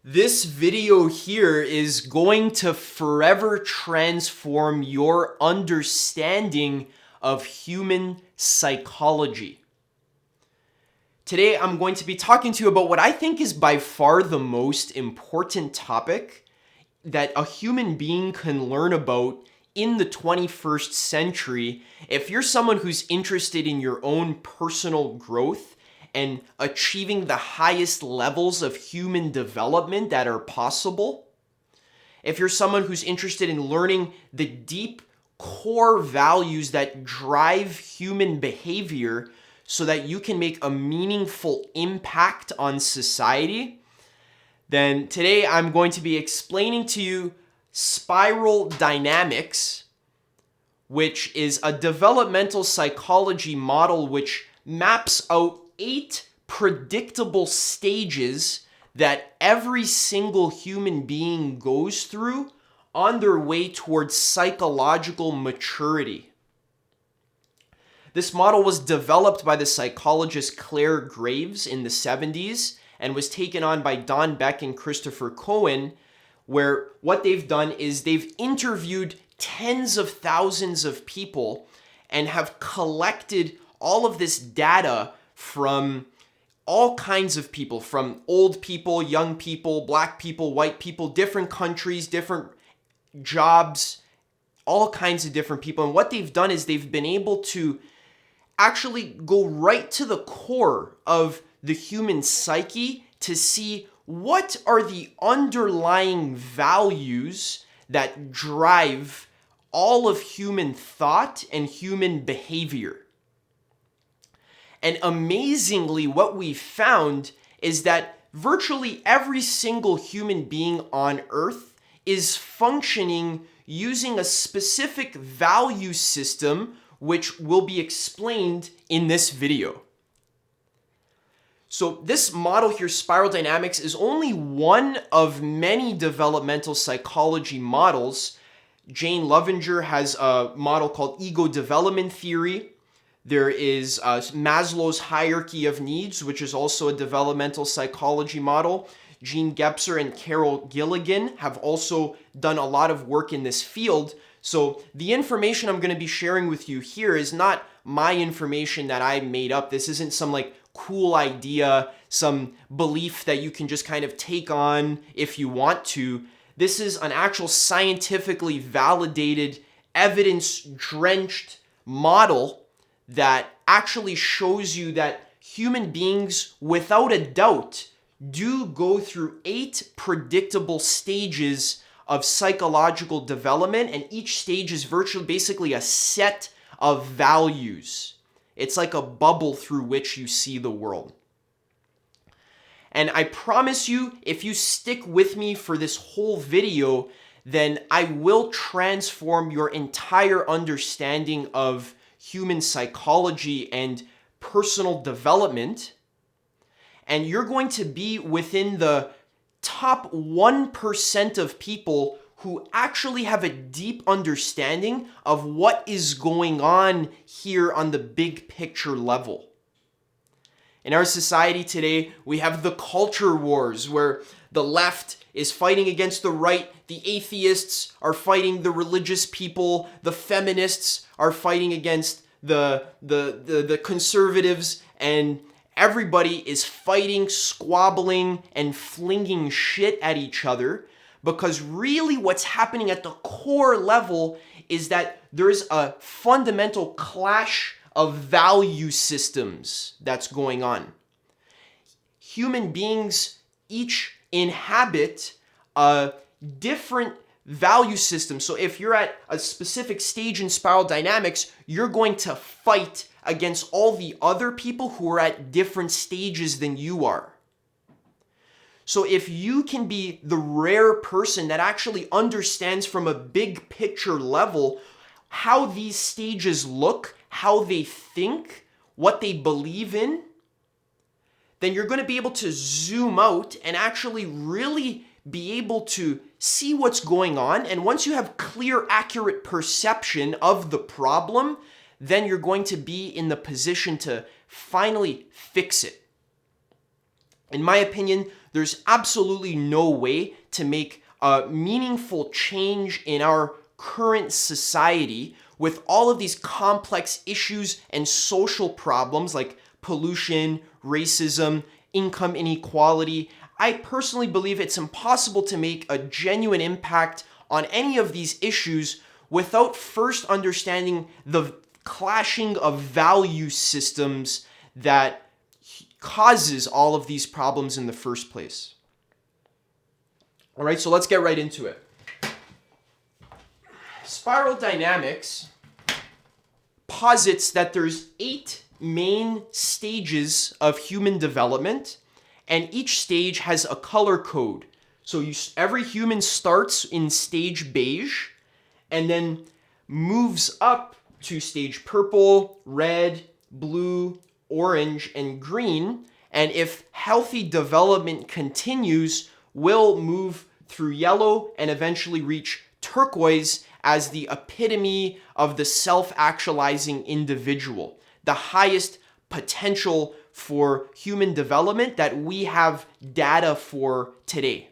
This video here is going to forever transform your understanding of human psychology. Today, I'm going to be talking to you about what I think is by far the most important topic that a human being can learn about in the 21st century. If you're someone who's interested in your own personal growth and achieving the highest levels of human development that are possible, if you're someone who's interested in learning the deep core values that drive human behavior so that you can make a meaningful impact on society, then today I'm going to be explaining to you spiral dynamics, which is a developmental psychology model which maps out 8 predictable stages that every single human being goes through on their way towards psychological maturity. This model was developed by the psychologist Claire Graves in the 70s and was taken on by Don Beck and Christopher Cohen, where what they've done is they've interviewed tens of thousands of people and have collected all of this data from all kinds of people, from old people, young people, black people, white people, different countries, different jobs, all kinds of different people. And what they've done is they've been able to actually go right to the core of the human psyche to see what are the underlying values that drive all of human thought and human behavior. And amazingly, what we found is that virtually every single human being on Earth is functioning using a specific value system, which will be explained in this video. So this model here, spiral dynamics, is only one of many developmental psychology models. Jane Lovinger has a model called ego development theory. There is Maslow's hierarchy of needs, which is also a developmental psychology model. Gene Gebser and Carol Gilligan have also done a lot of work in this field. So the information I'm going to be sharing with you here is not my information that I made up. This isn't some cool idea, some belief that you can just kind of take on if you want to. This is an actual scientifically validated, evidence-drenched model that actually shows you that human beings, without a doubt, do go through 8 predictable stages of psychological development, and each stage is virtually basically a set of values. It's like a bubble through which you see the world. And I promise you, if you stick with me for this whole video, then I will transform your entire understanding of human psychology and personal development. And you're going to be within the top 1% of people who actually have a deep understanding of what is going on here on the big picture level. In our society today, we have the culture wars where the left is fighting against the right, the atheists are fighting the religious people, the feminists are fighting against the conservatives, and everybody is fighting, squabbling, and flinging shit at each other, because really what's happening at the core level is that there's a fundamental clash of value systems that's going on. Human beings each inhabit a different value system. So if you're at a specific stage in spiral dynamics, you're going to fight against all the other people who are at different stages than you are. So if you can be the rare person that actually understands from a big picture level how these stages look, how they think, what they believe in, then you're going to be able to zoom out and actually really be able to see what's going on. And once you have clear, accurate perception of the problem, then you're going to be in the position to finally fix it. In my opinion, There's absolutely no way to make a meaningful change in our current society with all of these complex issues and social problems like pollution, racism, income inequality. I personally believe it's impossible to make a genuine impact on any of these issues without first understanding the clashing of value systems that causes all of these problems in the first place. All right, so let's get right into it. Spiral dynamics posits that there's 8 main stages of human development, and each stage has a color code. So every human starts in stage beige and then moves up to stage purple, red, blue, orange, and green. And if healthy development continues, will move through yellow and eventually reach turquoise as the epitome of the self-actualizing individual, the highest potential for human development that we have data for today.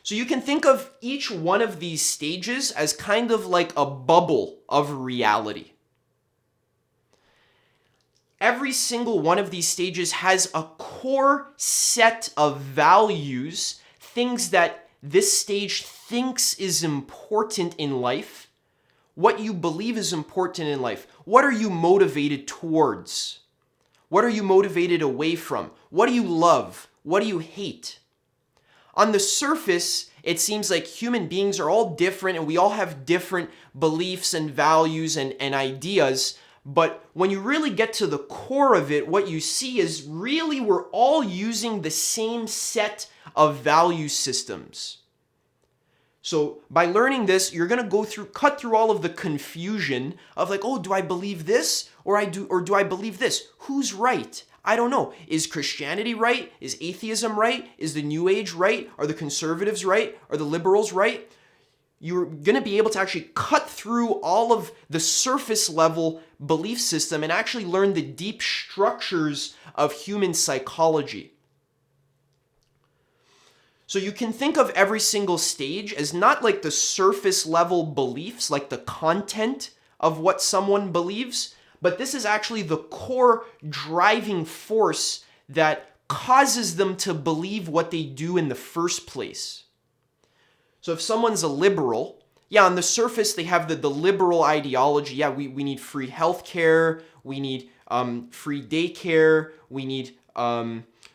So you can think of each one of these stages as kind of like a bubble of reality. Every single one of these stages has a core set of values, things that this stage thinks is important in life, what you believe is important in life. What are you motivated towards? What are you motivated away from? What do you love? What do you hate? On the surface, it seems like human beings are all different and we all have different beliefs and values and ideas. But when you really get to the core of it, what you see is really we're all using the same set of value systems. So by learning this, you're going to cut through all of the confusion of like, oh, do I believe this or do I believe this? Who's right? I don't know. Is Christianity right? Is atheism right? Is the New Age right? Are the conservatives right? Are the liberals right? You're going to be able to actually cut through all of the surface level belief system and actually learn the deep structures of human psychology. So you can think of every single stage as not like the surface level beliefs, like the content of what someone believes, but this is actually the core driving force that causes them to believe what they do in the first place. So if someone's a liberal, yeah, on the surface they have the liberal ideology. Yeah, we need free healthcare, we need free daycare, we need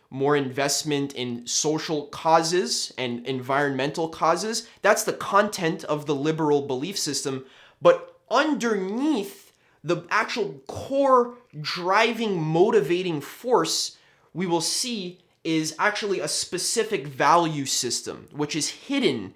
more investment in social causes and environmental causes. That's the content of the liberal belief system. But underneath the actual core driving, motivating force, we will see is actually a specific value system, which is hidden.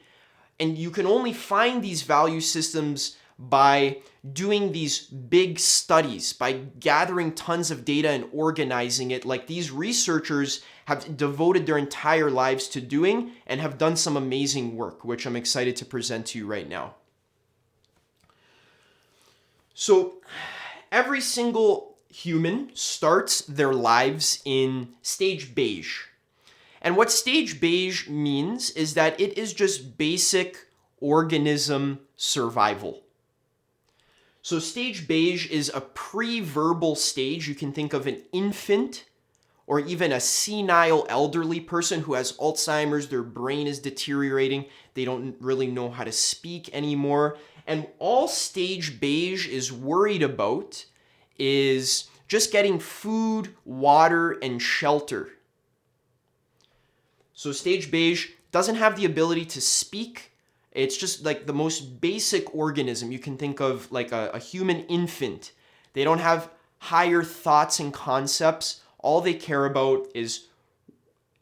And you can only find these value systems by doing these big studies, by gathering tons of data and organizing it like these researchers have devoted their entire lives to doing and have done some amazing work, which I'm excited to present to you right now. So every single human starts their lives in stage beige. And what stage beige means is that it is just basic organism survival. So stage beige is a pre-verbal stage. You can think of an infant or even a senile elderly person who has Alzheimer's, their brain is deteriorating, they don't really know how to speak anymore. And all stage beige is worried about is just getting food, water, and shelter. So stage beige doesn't have the ability to speak. It's just like the most basic organism. You can think of like a human infant. They don't have higher thoughts and concepts. All they care about is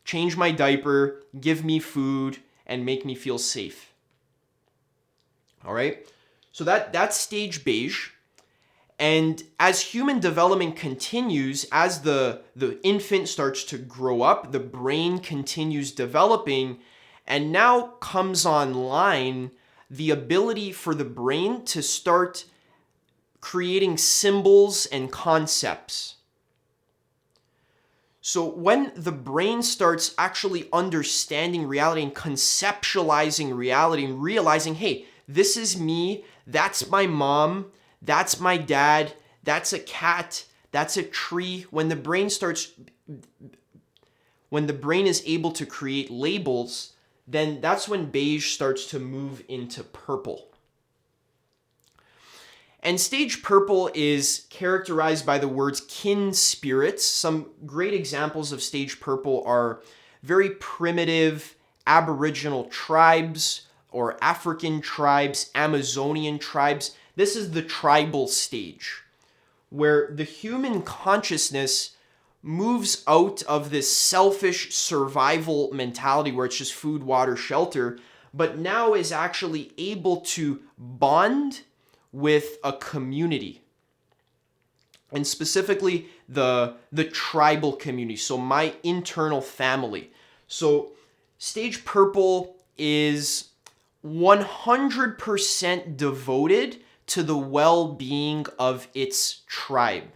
change my diaper, give me food, and make me feel safe. All right? So that's stage beige. And as human development continues, as the infant starts to grow up, the brain continues developing, and now comes online the ability for the brain to start creating symbols and concepts. So when the brain starts actually understanding reality and conceptualizing reality and realizing, hey, this is me, that's my mom, that's my dad, that's a cat, that's a tree. When the brain is able to create labels, then that's when beige starts to move into purple. And stage purple is characterized by the words kin spirits. Some great examples of stage purple are very primitive Aboriginal tribes or African tribes, Amazonian tribes. This is the tribal stage, where the human consciousness moves out of this selfish survival mentality where it's just food, water, shelter, but now is actually able to bond with a community, and specifically the tribal community, so my internal family. So stage purple is 100% devoted to the well-being of its tribe.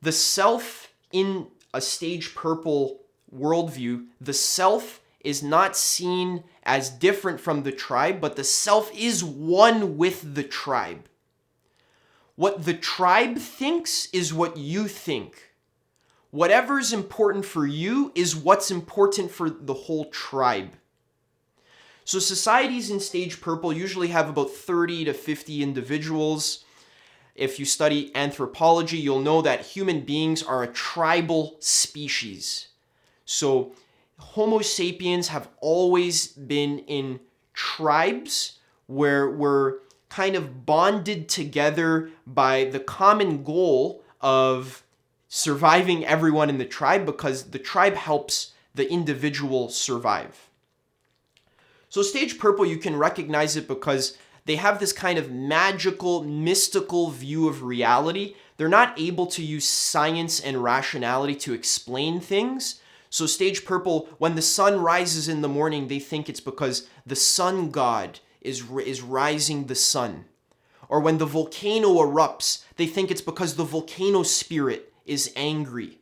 The self in a stage purple worldview, the self is not seen as different from the tribe, but the self is one with the tribe. What the tribe thinks is what you think. Whatever's important for you is what's important for the whole tribe. So societies in stage purple usually have about 30 to 50 individuals. If you study anthropology, you'll know that human beings are a tribal species. So Homo sapiens have always been in tribes where we're kind of bonded together by the common goal of surviving everyone in the tribe, because the tribe helps the individual survive. So stage purple, you can recognize it because they have this kind of magical, mystical view of reality. They're not able to use science and rationality to explain things. So stage purple, when the sun rises in the morning, they think it's because the sun god is rising the sun. Or when the volcano erupts, they think it's because the volcano spirit is angry.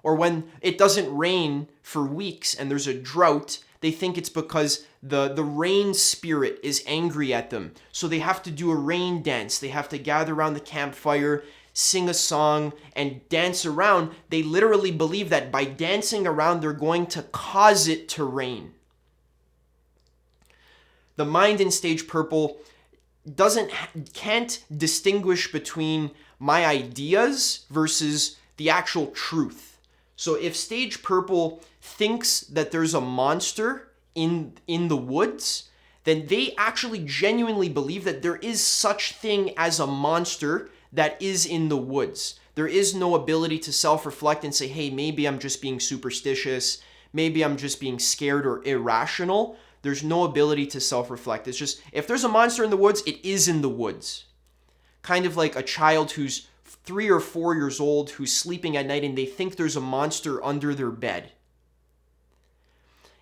Or when it doesn't rain for weeks and there's a drought, they think it's because the rain spirit is angry at them. So they have to do a rain dance. They have to gather around the campfire, sing a song, and dance around. They literally believe that by dancing around, they're going to cause it to rain. The mind in stage purple can't distinguish between my ideas versus the actual truth. So if stage purple thinks that there's a monster in the woods, then they actually genuinely believe that there is such thing as a monster that is in the woods. There is no ability to self-reflect and say, hey, maybe I'm just being superstitious, maybe I'm just being scared or irrational. There's no ability to self-reflect. It's just, if there's a monster in the woods, it is in the woods. Kind of like a child who's 3 or 4 years old who's sleeping at night and they think there's a monster under their bed.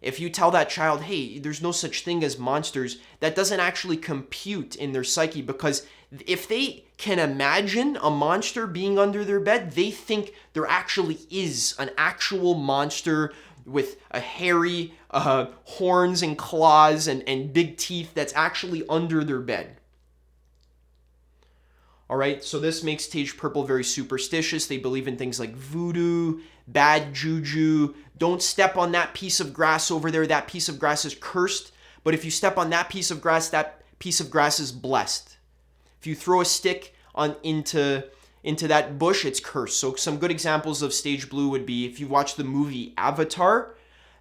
If you tell that child, hey, there's no such thing as monsters, that doesn't actually compute in their psyche, because if they can imagine a monster being under their bed, they think there actually is an actual monster with a hairy horns and claws and big teeth that's actually under their bed. All right, so this makes stage purple very superstitious. They believe in things like voodoo, bad juju. Don't step on that piece of grass over there. That piece of grass is cursed. But if you step on that piece of grass is blessed. If you throw a stick into that bush, it's cursed. So some good examples of stage blue would be, if you watch the movie Avatar,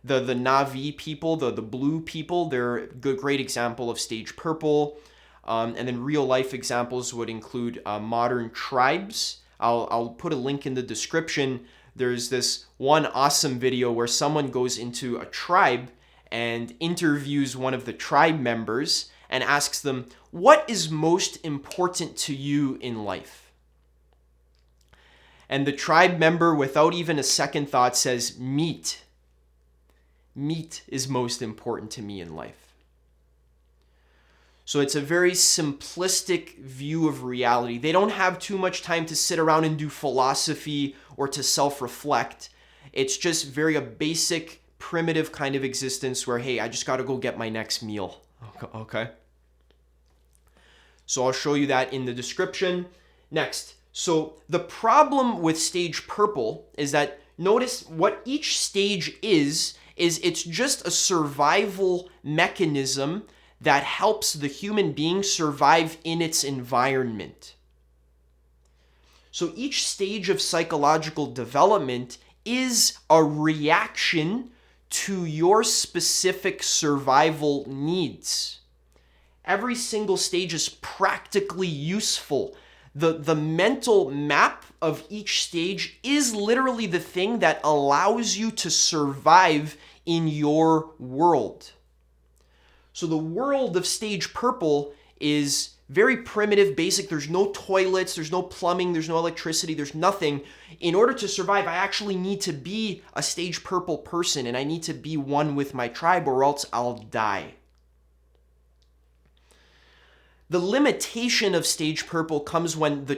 the Na'vi people, the blue people, they're a great example of stage purple. And then real life examples would include modern tribes. I'll put a link in the description. There's this one awesome video where someone goes into a tribe and interviews one of the tribe members and asks them, what is most important to you in life? And the tribe member, without even a second thought, says, meat. Meat is most important to me in life. So it's a very simplistic view of reality. They don't have too much time to sit around and do philosophy or to self-reflect. It's just very a basic, primitive kind of existence where, hey, I just got to go get my next meal. Okay. So I'll show you that in the description. Next. So the problem with stage purple is that notice what each stage is it's just a survival mechanism that helps the human being survive in its environment. So each stage of psychological development is a reaction to your specific survival needs. Every single stage is practically useful. The mental map of each stage is literally the thing that allows you to survive in your world. So the world of stage purple is very primitive, basic. There's no toilets, there's no plumbing, there's no electricity, there's nothing. In order to survive, I actually need to be a stage purple person, and I need to be one with my tribe or else I'll die. The limitation of stage purple comes when the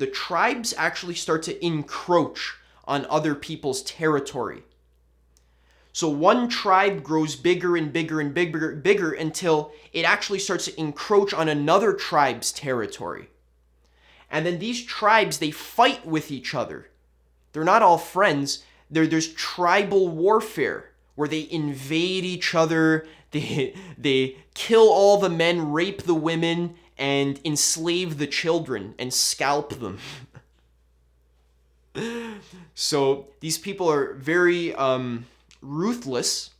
tribes actually start to encroach on other people's territory. So one tribe grows bigger and bigger and bigger until it actually starts to encroach on another tribe's territory. And then these tribes, they fight with each other. They're not all friends. There's tribal warfare where they invade each other, they kill all the men, rape the women, and enslave the children and scalp them. So these people are very ruthless,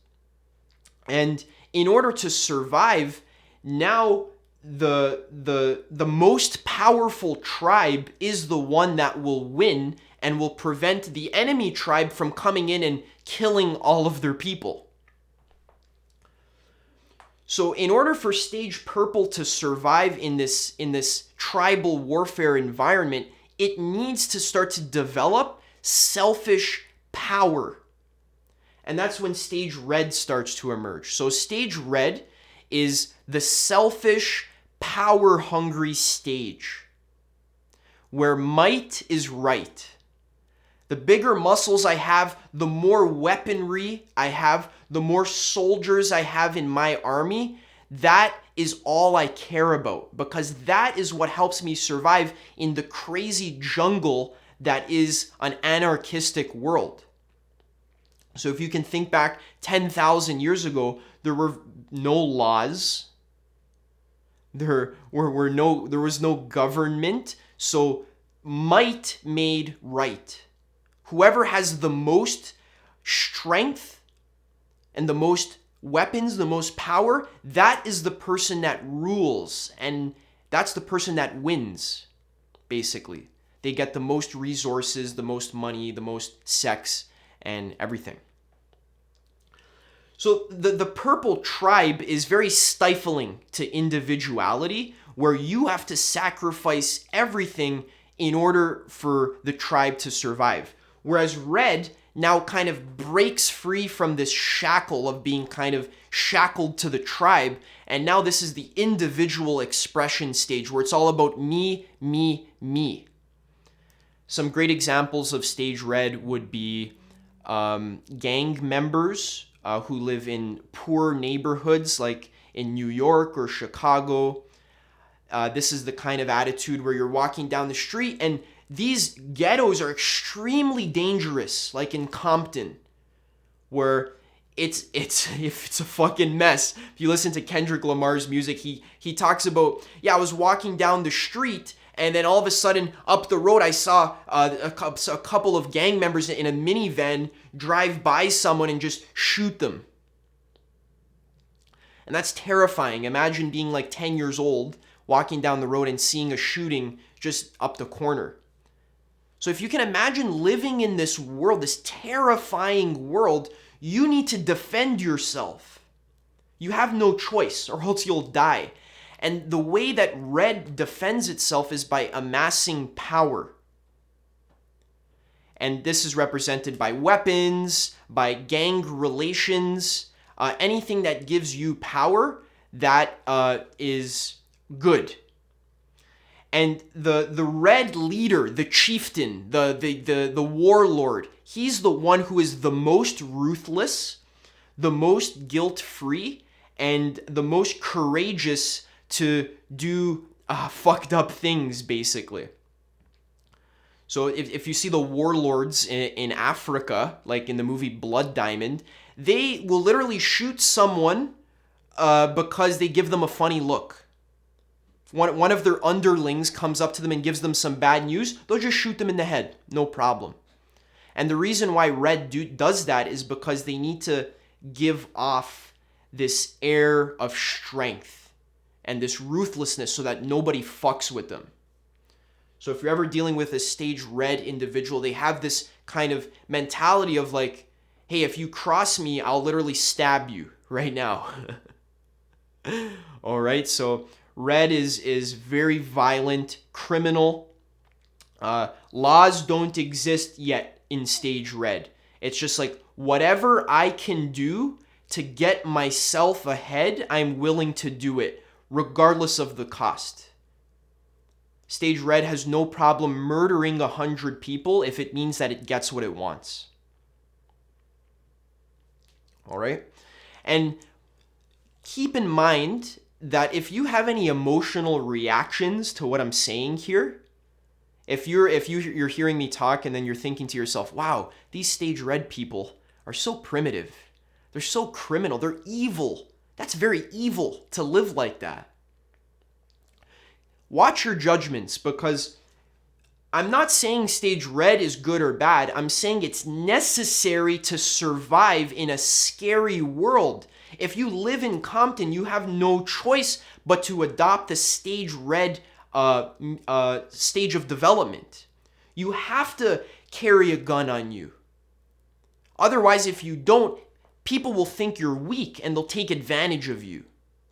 and in order to survive, now the most powerful tribe is the one that will win and will prevent the enemy tribe from coming in and killing all of their people. So in order for stage purple to survive in this tribal warfare environment, it needs to start to develop selfish power. And that's when stage red starts to emerge. So stage red is the selfish, power-hungry stage, where might is right. The bigger muscles I have, the more weaponry I have, the more soldiers I have in my army, that is all I care about, because that is what helps me survive in the crazy jungle that is an anarchistic world. So if you can think back 10,000 years ago, there were no laws. There was no government. So might made right. Whoever has the most strength and the most weapons, the most power, that is the person that rules. And that's the person that wins, basically. They get the most resources, the most money, the most sex, and everything. So the purple tribe is very stifling to individuality, where you have to sacrifice everything in order for the tribe to survive. Whereas red now kind of breaks free from this shackle of being kind of shackled to the tribe, and now this is the individual expression stage where it's all about me, me, me. Some great examples of stage red would be gang members who live in poor neighborhoods like in New York or Chicago. This is the kind of attitude where you're walking down the street and these ghettos are extremely dangerous, like in Compton, where it's a fucking mess. If you listen to Kendrick Lamar's music, he talks about, I was walking down the street and then all of a sudden up the road I saw a couple of gang members in a minivan drive by someone and just shoot them. And that's terrifying. Imagine being like 10 years old, walking down the road and seeing a shooting just up the corner. So if you can imagine living in this world, this terrifying world, you need to defend yourself. You have no choice or else you'll die. And the way that red defends itself is by amassing power. And this is represented by weapons, by gang relations, anything that gives you power, that is good. And the red leader, the chieftain, the warlord, he's the one who is the most ruthless, the most guilt-free, and the most courageous to do fucked up things, basically. So if you see the warlords in Africa, like in the movie Blood Diamond, they will literally shoot someone because they give them a funny look. One of their underlings comes up to them and gives them some bad news, they'll just shoot them in the head, no problem. And the reason why Red does that is because they need to give off this air of strength and this ruthlessness so that nobody fucks with them. So if you're ever dealing with a stage red individual, they have this kind of mentality of like, hey, if you cross me, I'll literally stab you right now. All right, so red is very violent, criminal. Laws don't exist yet in stage red. It's just like whatever I can do to get myself ahead, I'm willing to do it, regardless of the cost. Stage red has no problem murdering 100 people if it means that it gets what it wants. All right? And keep in mind that if you have any emotional reactions to what I'm saying here, if you're hearing me talk and then you're thinking to yourself, wow, these stage red people are so primitive. They're so criminal. They're evil. That's very evil to live like that. Watch your judgments, because I'm not saying stage red is good or bad. I'm saying it's necessary to survive in a scary world. If you live in Compton, you have no choice but to adopt the stage red stage of development. You have to carry a gun on you. Otherwise, if you don't, people will think you're weak and they'll take advantage of you,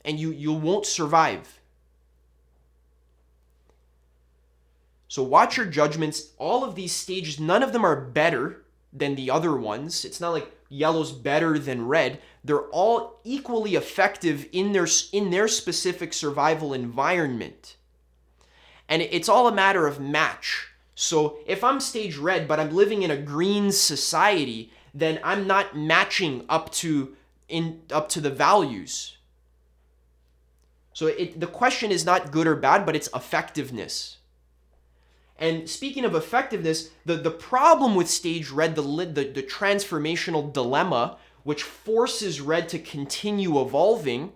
and you won't survive. So watch your judgments. All of these stages, none of them are better than the other ones. It's not like yellow's better than red. They're all equally effective in their specific survival environment. And it's all a matter of match. So if I'm stage red, but I'm living in a green society, then I'm not matching up to the values. So the question is not good or bad, but it's effectiveness. And speaking of effectiveness, the problem with stage red, the transformational dilemma, which forces red to continue evolving,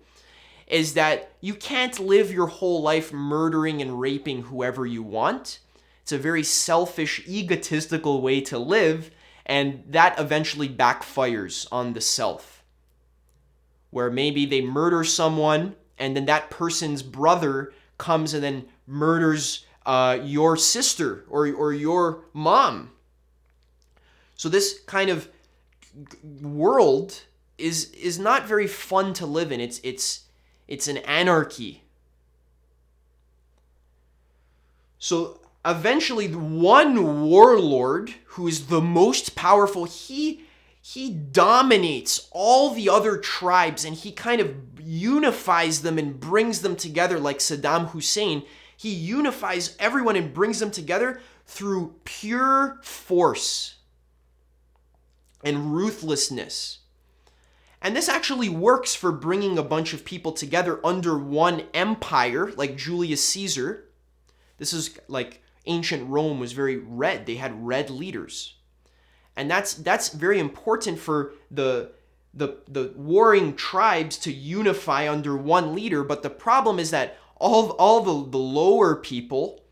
is that you can't live your whole life murdering and raping whoever you want. It's a very selfish, egotistical way to live, and that eventually backfires on the self. Where maybe they murder someone, and then that person's brother comes and then murders your sister or your mom. So this kind of world is not very fun to live in. It's an anarchy. So eventually, one warlord who is the most powerful, he dominates all the other tribes, and he kind of unifies them and brings them together like Saddam Hussein. He unifies everyone and brings them together through pure force and ruthlessness. And this actually works for bringing a bunch of people together under one empire, like Julius Caesar. This is like ancient Rome was very red. They had red leaders. And that's very important for the warring tribes to unify under one leader. But the problem is that all the lower people,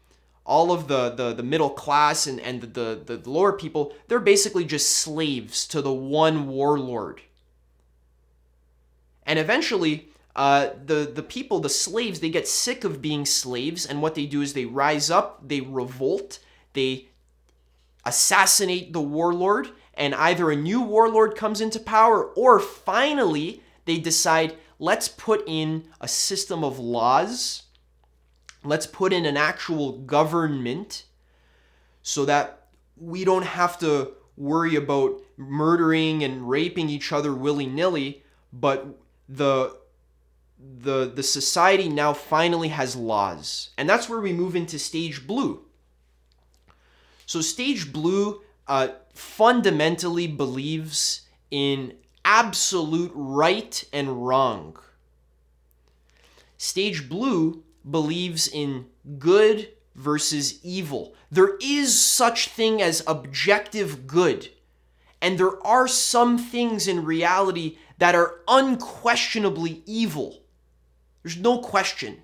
all of the middle class and the lower people, they're basically just slaves to the one warlord. And eventually, the people, the slaves, they get sick of being slaves, and what they do is they rise up, they revolt, they assassinate the warlord, and either a new warlord comes into power, or finally they decide, let's put in a system of laws, let's put in an actual government so that we don't have to worry about murdering and raping each other willy-nilly, but the the society now finally has laws. And that's where we move into stage blue. So stage blue fundamentally believes in absolute right and wrong. Stage blue believes in good versus evil. There is such thing as objective good. And there are some things in reality that are unquestionably evil. There's no question.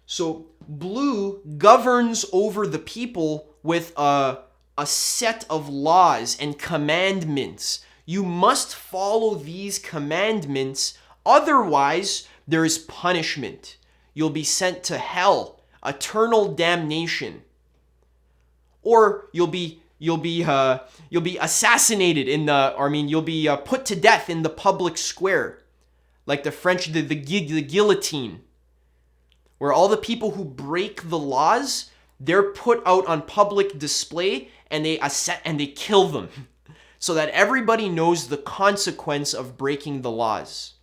So blue governs over the people with a set of laws and commandments. You must follow these commandments, otherwise there is punishment. You'll be sent to hell, eternal damnation, or you'll be assassinated you'll be put to death in the public square, like the French the guillotine, where all the people who break the laws, they're put out on public display and they kill them, so that everybody knows the consequence of breaking the laws.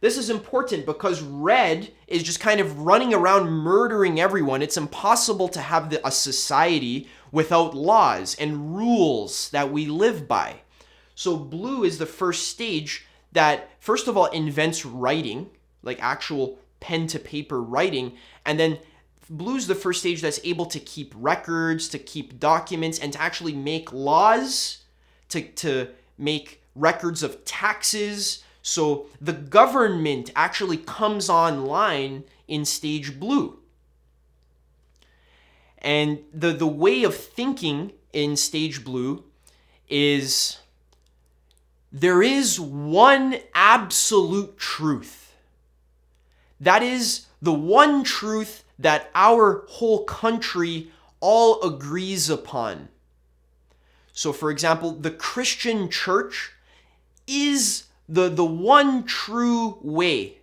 This is important because red is just kind of running around murdering everyone. It's impossible to have a society without laws and rules that we live by. So blue is the first stage that, first of all, invents writing, like actual pen to paper writing. And then blue's the first stage that's able to keep records, to keep documents, and to actually make laws, to make records of taxes. So the government actually comes online in stage blue. And the way of thinking in stage blue is there is one absolute truth. That is the one truth that our whole country all agrees upon. So for example, the Christian church is the one true way.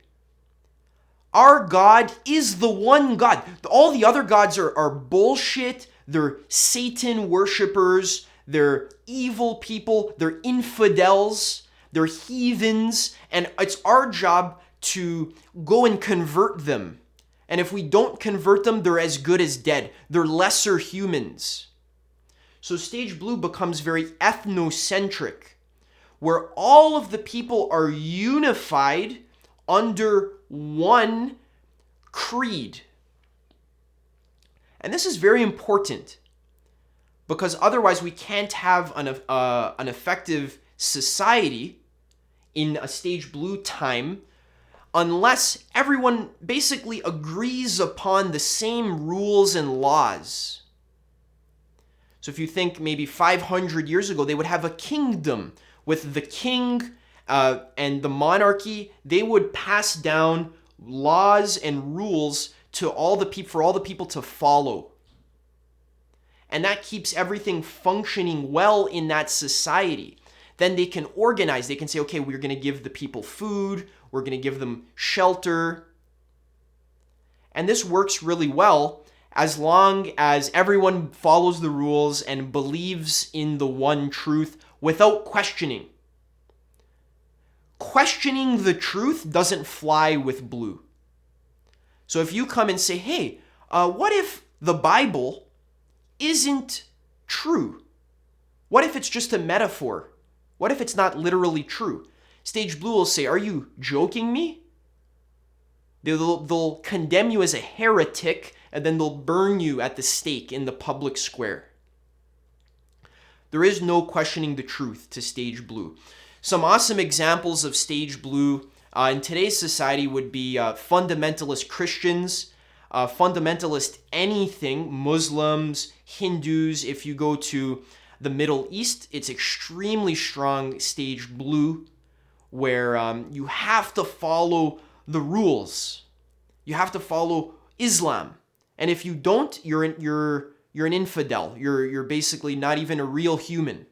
Our God is the one God. All the other gods are bullshit. They're Satan worshipers. They're evil people. They're infidels. They're heathens. And it's our job to go and convert them. And if we don't convert them, they're as good as dead. They're lesser humans. So stage blue becomes very ethnocentric, where all of the people are unified under one creed. And this is very important because otherwise we can't have an effective society in a stage blue time unless everyone basically agrees upon the same rules and laws. So if you think maybe 500 years ago, they would have a kingdom with the king and the monarchy. They would pass down laws and rules to all the people, for all the people to follow. And that keeps everything functioning well in that society. Then they can organize. They can say, okay, we're going to give the people food. We're going to give them shelter. And this works really well as long as everyone follows the rules and believes in the one truth without questioning. Questioning the truth doesn't fly with blue. So if you come and say, hey, what if the Bible isn't true? What if it's just a metaphor? What if it's not literally true? Stage blue will say, are you joking me? They'll condemn you as a heretic, and then they'll burn you at the stake in the public square. There is no questioning the truth to stage blue. Some awesome examples of stage blue in today's society would be fundamentalist Christians, fundamentalist anything, Muslims, Hindus. If you go to the Middle East, it's extremely strong stage blue, where you have to follow the rules. You have to follow Islam. And if you don't, you're an infidel. You're basically not even a real human.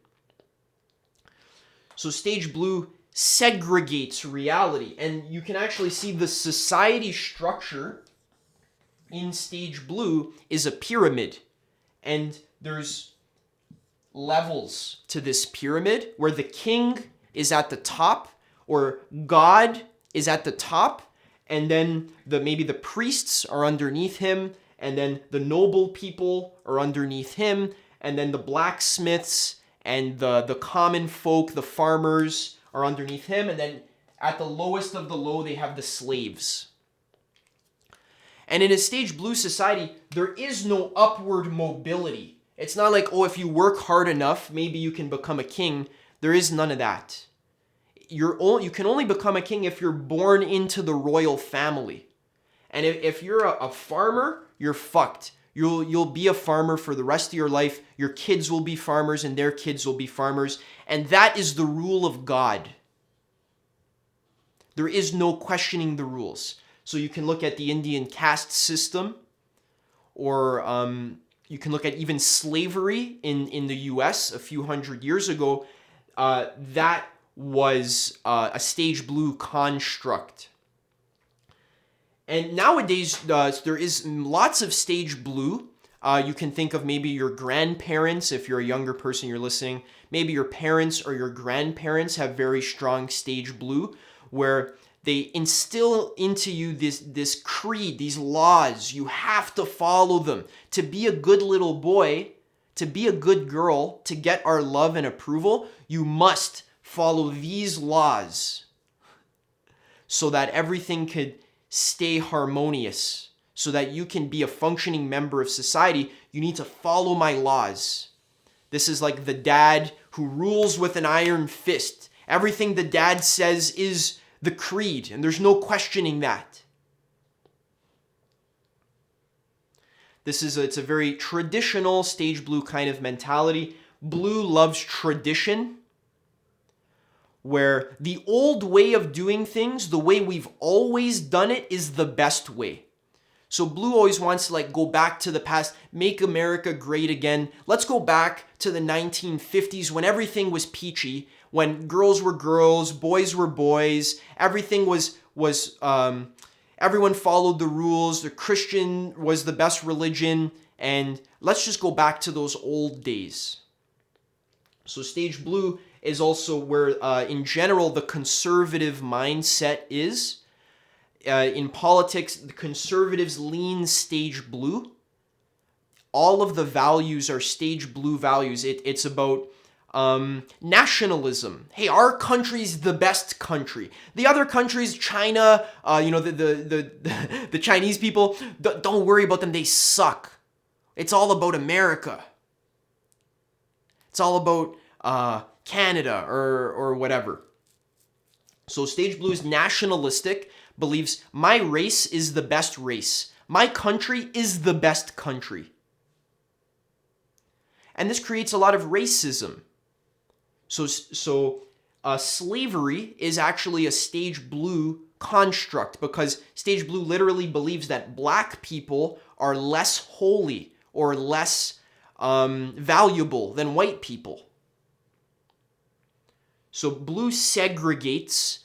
So stage blue segregates reality. And you can actually see the society structure in stage blue is a pyramid. And there's levels to this pyramid where the king is at the top, or God is at the top, and then maybe the priests are underneath him, and then the noble people are underneath him, and then the blacksmiths and the common folk, the farmers, are underneath him, and then at the lowest of the low, they have the slaves. And in a stage blue society, there is no upward mobility. It's not like, oh, if you work hard enough, maybe you can become a king. There is none of that. You can only become a king if you're born into the royal family. And if you're a farmer, you're fucked. You'll be a farmer for the rest of your life. Your kids will be farmers and their kids will be farmers. And that is the rule of God. There is no questioning the rules. So you can look at the Indian caste system, or you can look at even slavery in the US a few hundred years ago. That was a stage blue construct. And nowadays, there is lots of stage blue. You can think of maybe your grandparents, if you're a younger person you're listening. Maybe your parents or your grandparents have very strong stage blue, where they instill into you this creed, these laws. You have to follow them. To be a good little boy, to be a good girl, to get our love and approval, you must follow these laws so that everything could stay harmonious, so that you can be a functioning member of society. You need to follow my laws. This is like the dad who rules with an iron fist. Everything the dad says is the creed, and there's no questioning that. It's a very traditional stage blue kind of mentality. Blue loves tradition, where the old way of doing things, the way we've always done it, is the best way. So blue always wants to go back to the past, make America great again. Let's go back to the 1950s when everything was peachy, when girls were girls, boys were boys, everything was everyone followed the rules, the Christian was the best religion, and let's just go back to those old days. So stage blue is also where, in general, the conservative mindset is. In politics, the conservatives lean stage blue. All of the values are stage blue values. It's about nationalism. Hey, our country's the best country. The other countries, China, the Chinese people, don't worry about them. They suck. It's all about America. It's all about Canada or whatever. So stage blue is nationalistic, believes my race is the best race. My country is the best country. And this creates a lot of racism. So slavery is actually a stage blue construct, because stage blue literally believes that black people are less holy or less valuable than white people. So blue segregates,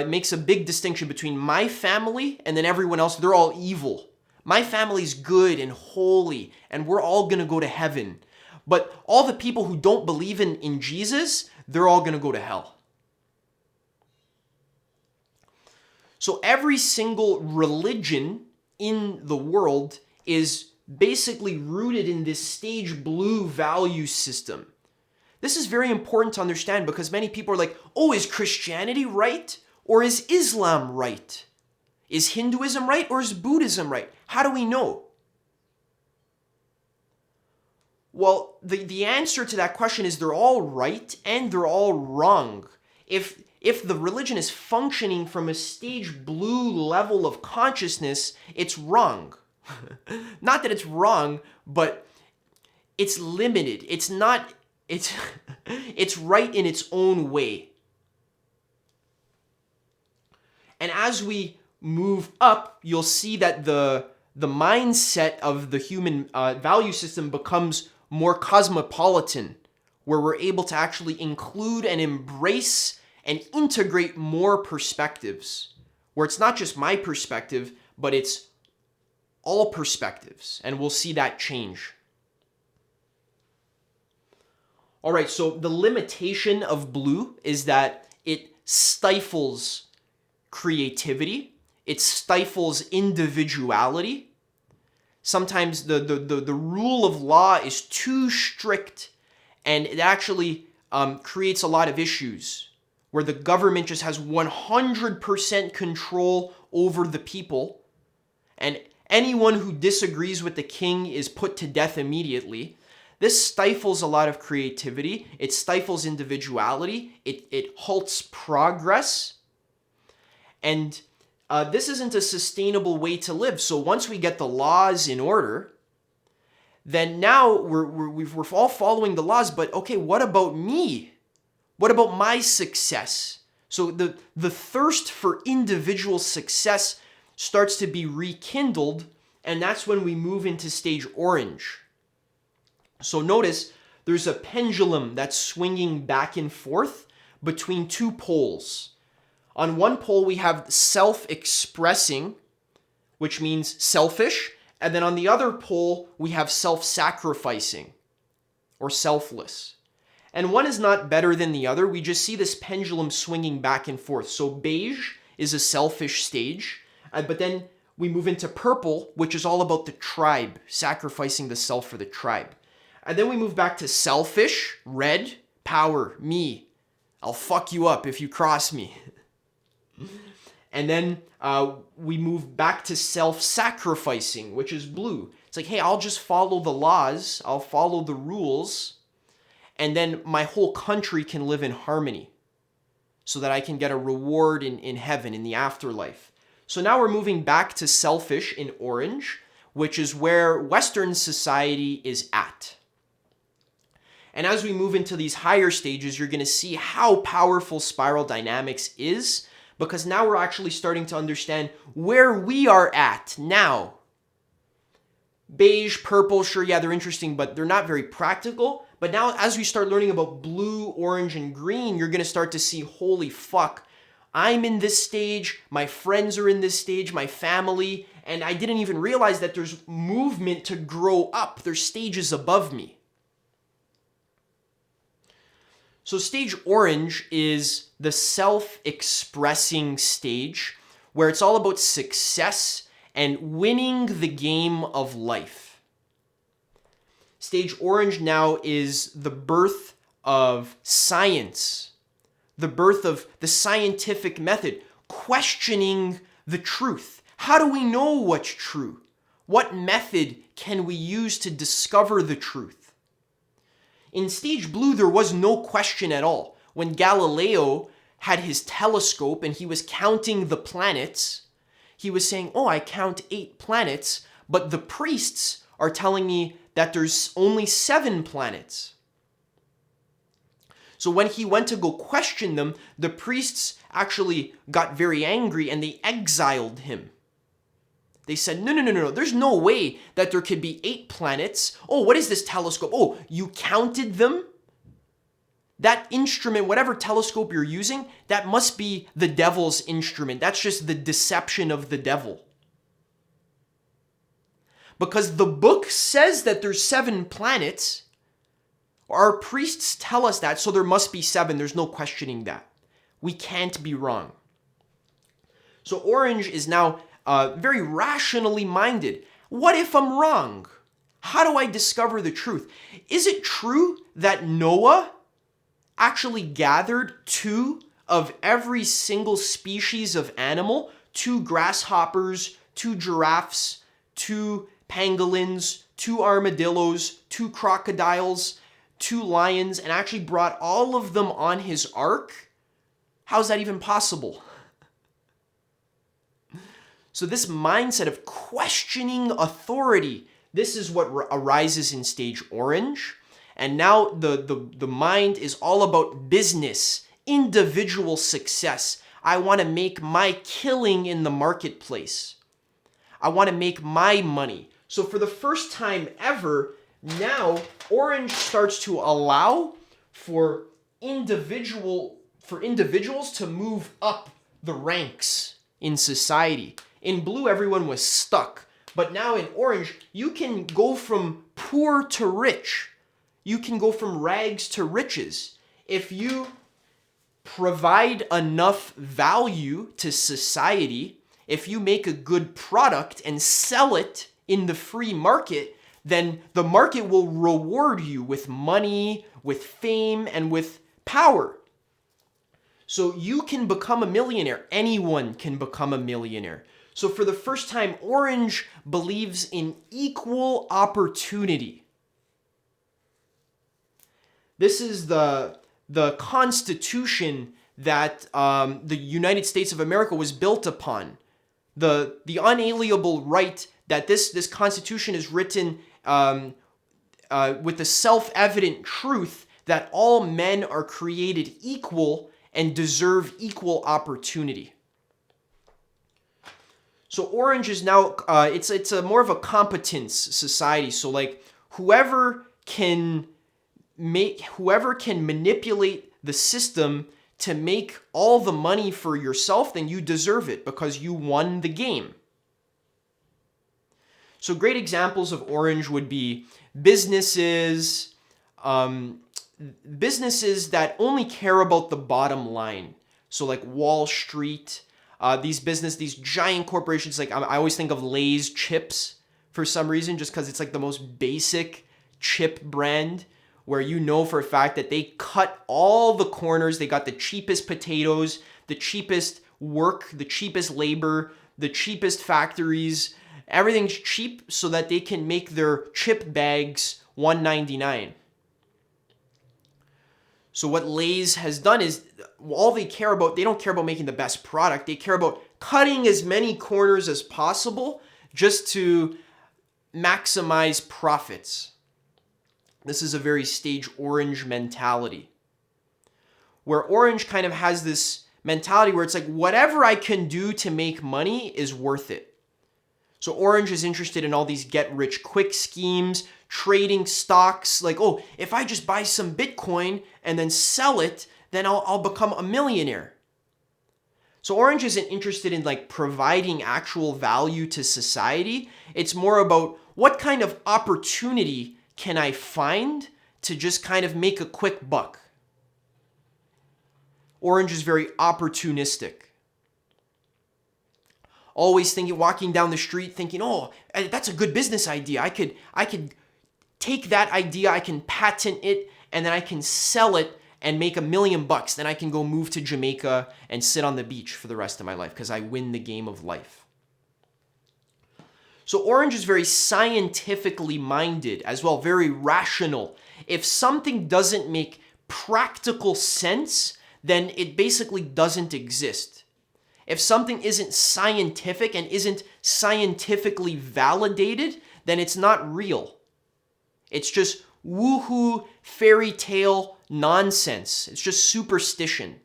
makes a big distinction between my family and then everyone else. They're all evil. My family's good and holy, and we're all going to go to heaven. But all the people who don't believe in Jesus, they're all going to go to hell. So every single religion in the world is basically rooted in this stage blue value system. This is very important to understand, because many people are like, oh, is Christianity right? Or is Islam right? Is Hinduism right? Or is Buddhism right? How do we know? Well, the answer to that question is they're all right and they're all wrong. If the religion is functioning from a stage blue level of consciousness, it's wrong. Not that it's wrong, but it's limited. It's right in its own way. And as we move up, you'll see that the mindset of the human value system becomes more cosmopolitan, where we're able to actually include and embrace and integrate more perspectives, where it's not just my perspective, but it's all perspectives, and we'll see that change. All right, so the limitation of blue is that it stifles creativity. It stifles individuality. Sometimes the rule of law is too strict, and it actually creates a lot of issues where the government just has 100% control over the people, and anyone who disagrees with the king is put to death immediately. This stifles a lot of creativity. It stifles individuality. It halts progress. And this isn't a sustainable way to live. So once we get the laws in order, then now we're all following the laws. But okay, what about me? What about my success? So the thirst for individual success starts to be rekindled, and that's when we move into stage orange. So notice there's a pendulum that's swinging back and forth between two poles. On one pole, we have self-expressing, which means selfish. And then on the other pole, we have self-sacrificing or selfless. And one is not better than the other. We just see this pendulum swinging back and forth. So beige is a selfish stage. But then we move into purple, which is all about the tribe, sacrificing the self for the tribe. And then we move back to selfish, red, power, me. I'll fuck you up if you cross me. And then we move back to self-sacrificing, which is blue. It's like, hey, I'll just follow the laws, I'll follow the rules, and then my whole country can live in harmony so that I can get a reward in heaven, in the afterlife. So now we're moving back to selfish in orange, which is where Western society is at. And as we move into these higher stages, you're going to see how powerful spiral dynamics is, because now we're actually starting to understand where we are at now. Beige, purple, sure, yeah, they're interesting, but they're not very practical. But now as we start learning about blue, orange, and green, you're going to start to see, holy fuck, I'm in this stage, my friends are in this stage, my family, and I didn't even realize that there's movement to grow up. There's stages above me. So stage orange is the self-expressing stage where it's all about success and winning the game of life. Stage orange now is the birth of science, the birth of the scientific method, questioning the truth. How do we know what's true? What method can we use to discover the truth? In stage blue, there was no question at all. When Galileo had his telescope and he was counting the planets, he was saying, oh, I count 8 planets, but the priests are telling me that there's only 7 planets. So when he went to go question them, the priests actually got very angry and they exiled him. They said, no, there's no way that there could be 8 planets. Oh, what is this telescope? Oh, you counted them? That instrument, whatever telescope you're using, that must be the devil's instrument. That's just the deception of the devil. Because the book says that there's 7 planets. Our priests tell us that, so there must be 7. There's no questioning that. We can't be wrong. So orange is now very rationally minded. What if I'm wrong? How do I discover the truth? Is it true that Noah actually gathered 2 of every single species of animal? 2 grasshoppers, 2 giraffes, 2 pangolins, 2 armadillos, 2 crocodiles, 2 lions, and actually brought all of them on his ark? How's that even possible? So this mindset of questioning authority, this is what arises in stage orange. And now the mind is all about business, individual success. I want to make my killing in the marketplace. I want to make my money. So for the first time ever, now orange starts to allow for individuals to move up the ranks in society. In blue, everyone was stuck. But now in orange, you can go from poor to rich. You can go from rags to riches. If you provide enough value to society, if you make a good product and sell it in the free market, then the market will reward you with money, with fame, and with power. So you can become a millionaire. Anyone can become a millionaire. So for the first time, Orange believes in equal opportunity. This is the Constitution that the United States of America was built upon. The unalienable right that this Constitution is written with the self-evident truth that all men are created equal and deserve equal opportunity. So Orange is now, it's a more of a competence society. So like whoever can manipulate the system to make all the money for yourself, then you deserve it because you won the game. So great examples of Orange would be businesses that only care about the bottom line. So like Wall Street, these giant corporations, like I always think of Lay's chips for some reason, just because it's like the most basic chip brand where you know for a fact that they cut all the corners. They got the cheapest potatoes, the cheapest work, the cheapest labor, the cheapest factories. Everything's cheap so that they can make their chip bags $1.99. So what Lay's has done is all they don't care about making the best product. They care about cutting as many corners as possible just to maximize profits. This is a very Stage Orange mentality, where Orange kind of has this mentality where it's like, whatever I can do to make money is worth it. So Orange is interested in all these get-rich-quick schemes, trading stocks, like, oh, if I just buy some Bitcoin and then sell it, then I'll become a millionaire. So Orange isn't interested in like providing actual value to society. It's more about what kind of opportunity can I find to just kind of make a quick buck. Orange is very opportunistic. Always thinking, walking down the street thinking, oh, that's a good business idea. I could take that idea, I can patent it, and then I can sell it and make $1 million. Then I can go move to Jamaica and sit on the beach for the rest of my life because I win the game of life. So Orange is very scientifically minded as well, very rational. If something doesn't make practical sense, then it basically doesn't exist. If something isn't scientific and isn't scientifically validated, then it's not real. It's just woohoo fairy tale nonsense. It's just superstition.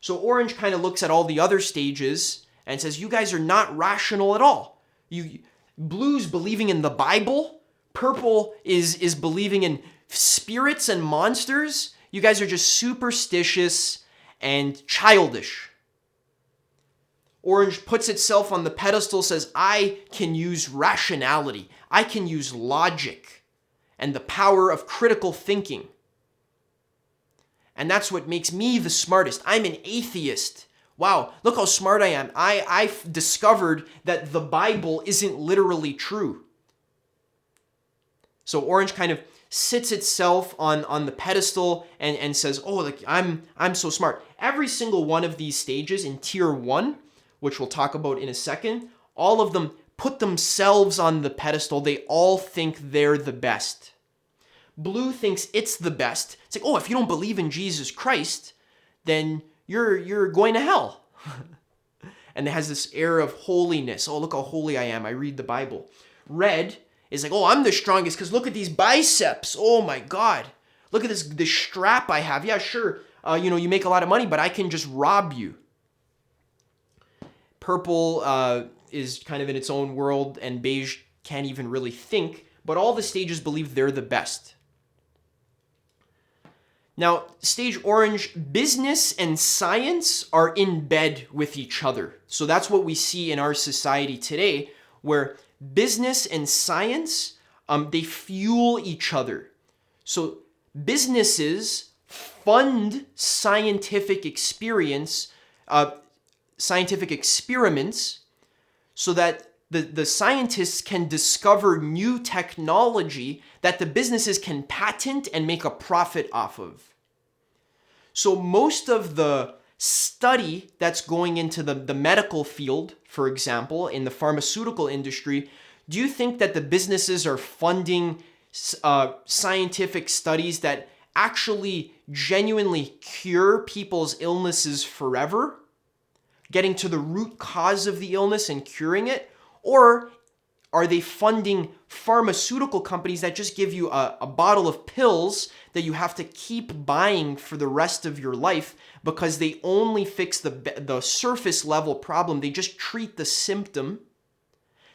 So Orange kind of looks at all the other stages and says, you guys are not rational at all. Blue's believing in the Bible. Purple is believing in spirits and monsters. You guys are just superstitious and childish. Orange puts itself on the pedestal, says, I can use rationality. I can use logic and the power of critical thinking. And that's what makes me the smartest. I'm an atheist. Wow, look how smart I am. I've discovered that the Bible isn't literally true. So Orange kind of sits itself on the pedestal and says, oh, like I'm so smart. Every single one of these stages in tier 1, which we'll talk about in a second, all of them put themselves on the pedestal. They all think they're the best. Blue thinks it's the best. It's like, oh, if you don't believe in Jesus Christ, then you're going to hell. And it has this air of holiness. Oh, look how holy I am. I read the Bible. Red is like, oh, I'm the strongest because look at these biceps. Oh my God. Look at this strap I have. Yeah, sure. You make a lot of money, but I can just rob you. Purple is kind of in its own world, and beige can't even really think, but all the stages believe they're the best. Now, stage orange, business and science are in bed with each other. So that's what we see in our society today, where business and science, they fuel each other. So businesses fund scientific experiments so that the scientists can discover new technology that the businesses can patent and make a profit off of. So most of the study that's going into the medical field, for example, in the pharmaceutical industry, do you think that the businesses are funding scientific studies that actually genuinely cure people's illnesses forever, getting to the root cause of the illness and curing it? Or are they funding pharmaceutical companies that just give you a bottle of pills that you have to keep buying for the rest of your life because they only fix the surface level problem? They just treat the symptom.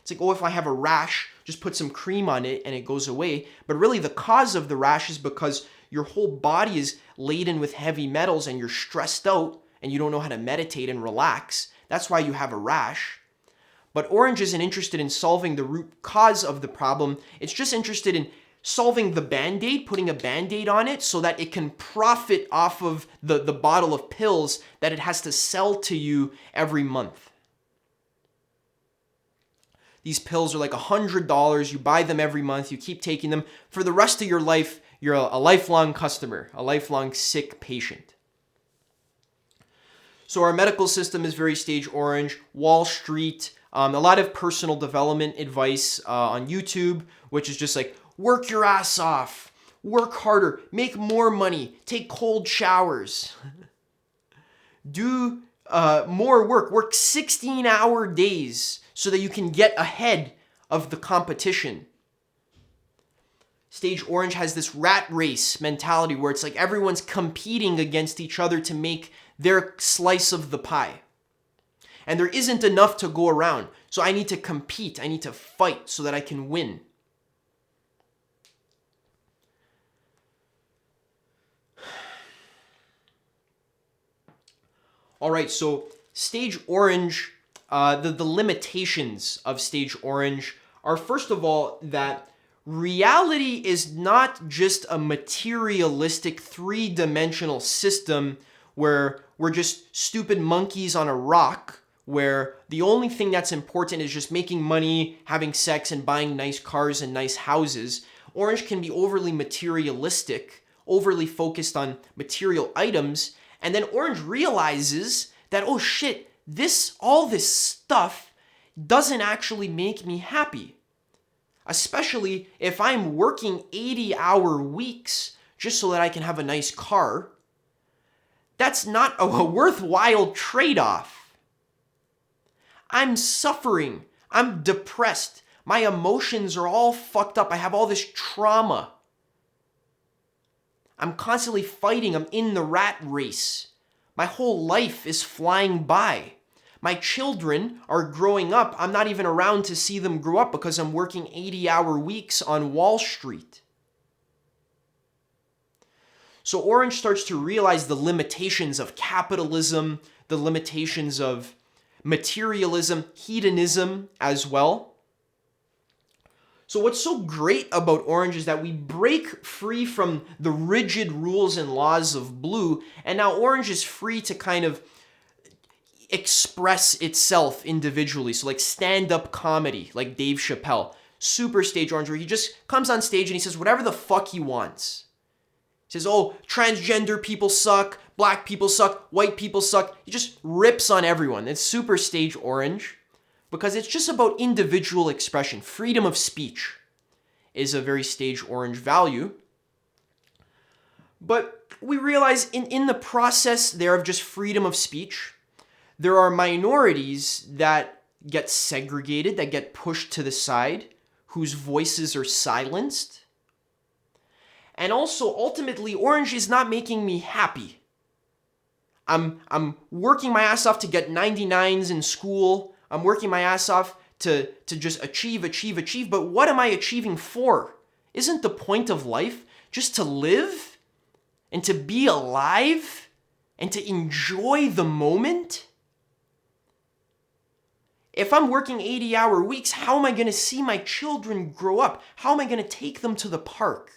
It's like, oh, if I have a rash, just put some cream on it and it goes away. But really the cause of the rash is because your whole body is laden with heavy metals and you're stressed out and you don't know how to meditate and relax. That's why you have a rash. But Orange isn't interested in solving the root cause of the problem. It's just interested in solving the Band-Aid, putting a Band-Aid on it so that it can profit off of the bottle of pills that it has to sell to you every month. These pills are like $100. You buy them every month. You keep taking them. For the rest of your life, you're a lifelong customer, a lifelong sick patient. So our medical system is very stage orange. Wall Street, a lot of personal development advice on YouTube, which is just like, work your ass off, work harder, make more money, take cold showers, do more work 16-hour days so that you can get ahead of the competition. Stage orange has this rat race mentality where it's like everyone's competing against each other to make their slice of the pie. And there isn't enough to go around. So I need to compete. I need to fight so that I can win. All right, so stage orange, the limitations of stage orange are, first of all, that reality is not just a materialistic three-dimensional system where we're just stupid monkeys on a rock, where the only thing that's important is just making money, having sex, and buying nice cars and nice houses. Orange can be overly materialistic, overly focused on material items, and then Orange realizes that, oh shit, all this stuff doesn't actually make me happy. Especially if I'm working 80-hour weeks just so that I can have a nice car. That's not a worthwhile trade-off. I'm suffering. I'm depressed. My emotions are all fucked up. I have all this trauma. I'm constantly fighting. I'm in the rat race. My whole life is flying by. My children are growing up. I'm not even around to see them grow up because I'm working 80-hour weeks on Wall Street. So Orange starts to realize the limitations of capitalism, the limitations of materialism, hedonism as well. So what's so great about Orange is that we break free from the rigid rules and laws of Blue, and now Orange is free to kind of express itself individually. So like stand-up comedy, like Dave Chappelle, super stage orange, where he just comes on stage and he says whatever the fuck he wants. He says, oh, transgender people suck, black people suck, white people suck. He just rips on everyone. It's super stage orange because it's just about individual expression. Freedom of speech is a very stage orange value. But we realize in the process there of just freedom of speech, there are minorities that get segregated, that get pushed to the side, whose voices are silenced. And also, ultimately, Orange is not making me happy. I'm working my ass off to get 99s in school. I'm working my ass off to just achieve. But what am I achieving for? Isn't the point of life just to live and to be alive and to enjoy the moment? If I'm working 80-hour weeks, how am I going to see my children grow up? How am I going to take them to the park?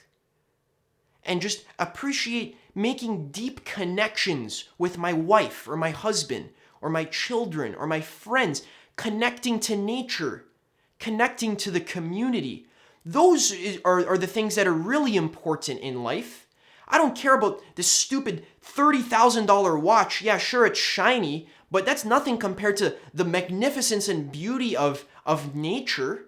and just appreciate making deep connections with my wife or my husband or my children or my friends, connecting to nature, connecting to the community. Those are the things that are really important in life. I don't care about this stupid $30,000 watch. Yeah, sure, it's shiny, but that's nothing compared to the magnificence and beauty of nature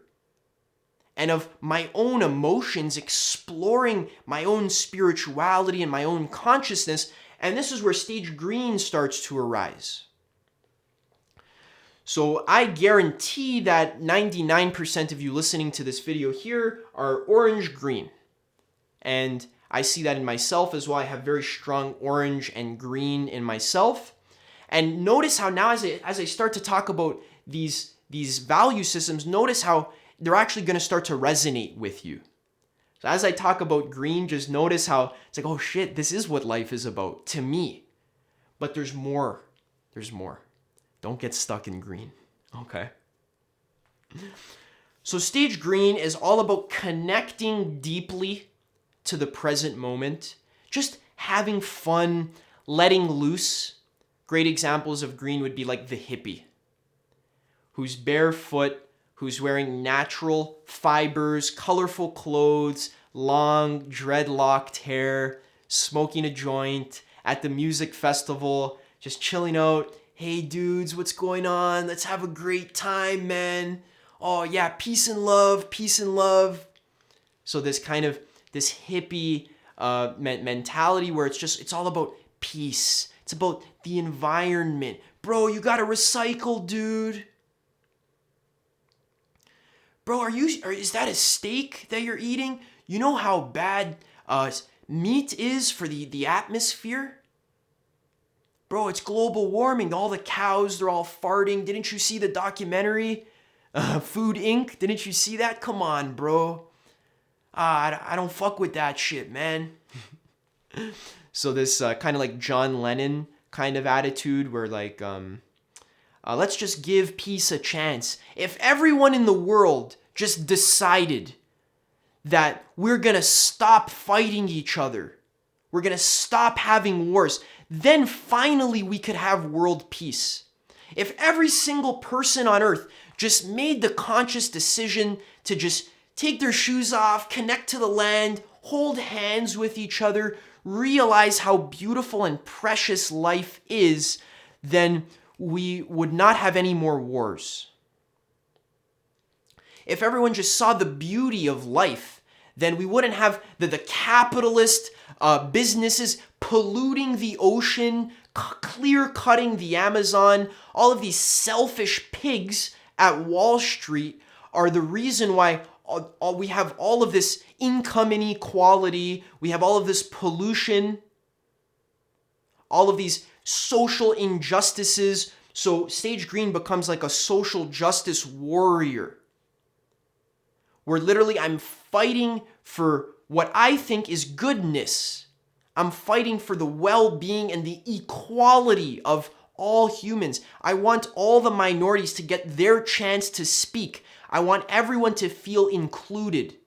and of my own emotions, exploring my own spirituality and my own consciousness. And this is where stage green starts to arise. So I guarantee that 99% of you listening to this video here are orange-green. And I see that in myself as well. I have very strong orange and green in myself. And notice how now as I start to talk about these value systems, notice how they're actually going to start to resonate with you. So as I talk about green, just notice how it's like, oh shit, this is what life is about to me. But there's more. There's more. Don't get stuck in green, okay? So stage green is all about connecting deeply to the present moment, just having fun, letting loose. Great examples of green would be like the hippie, who's barefoot, who's wearing natural fibers, colorful clothes, long dreadlocked hair, smoking a joint at the music festival, just chilling out. Hey dudes, what's going on? Let's have a great time, man. Oh yeah, peace and love, peace and love. So this hippie mentality where it's all about peace. It's about the environment. Bro, you gotta recycle, dude. Bro, is that a steak that you're eating? You know how bad meat is for the atmosphere? Bro, it's global warming. All the cows, they're all farting. Didn't you see the documentary? Food Inc.? Didn't you see that? Come on, bro. I don't fuck with that shit, man. So this kind of like John Lennon kind of attitude where like, let's just give peace a chance. If everyone in the world just decided that we're gonna stop fighting each other, we're gonna stop having wars, then finally we could have world peace. If every single person on earth just made the conscious decision to just take their shoes off, connect to the land, hold hands with each other, realize how beautiful and precious life is, then we would not have any more wars. If everyone just saw the beauty of life, then we wouldn't have the capitalist businesses polluting the ocean, clear-cutting the Amazon. All of these selfish pigs at Wall Street are the reason why we have all of this income inequality, we have all of this pollution, all of these social injustices. So stage green becomes like a social justice warrior, where literally I'm fighting for what I think is goodness. I'm fighting for the well-being and the equality of all humans. I want all the minorities to get their chance to speak. I want everyone to feel included.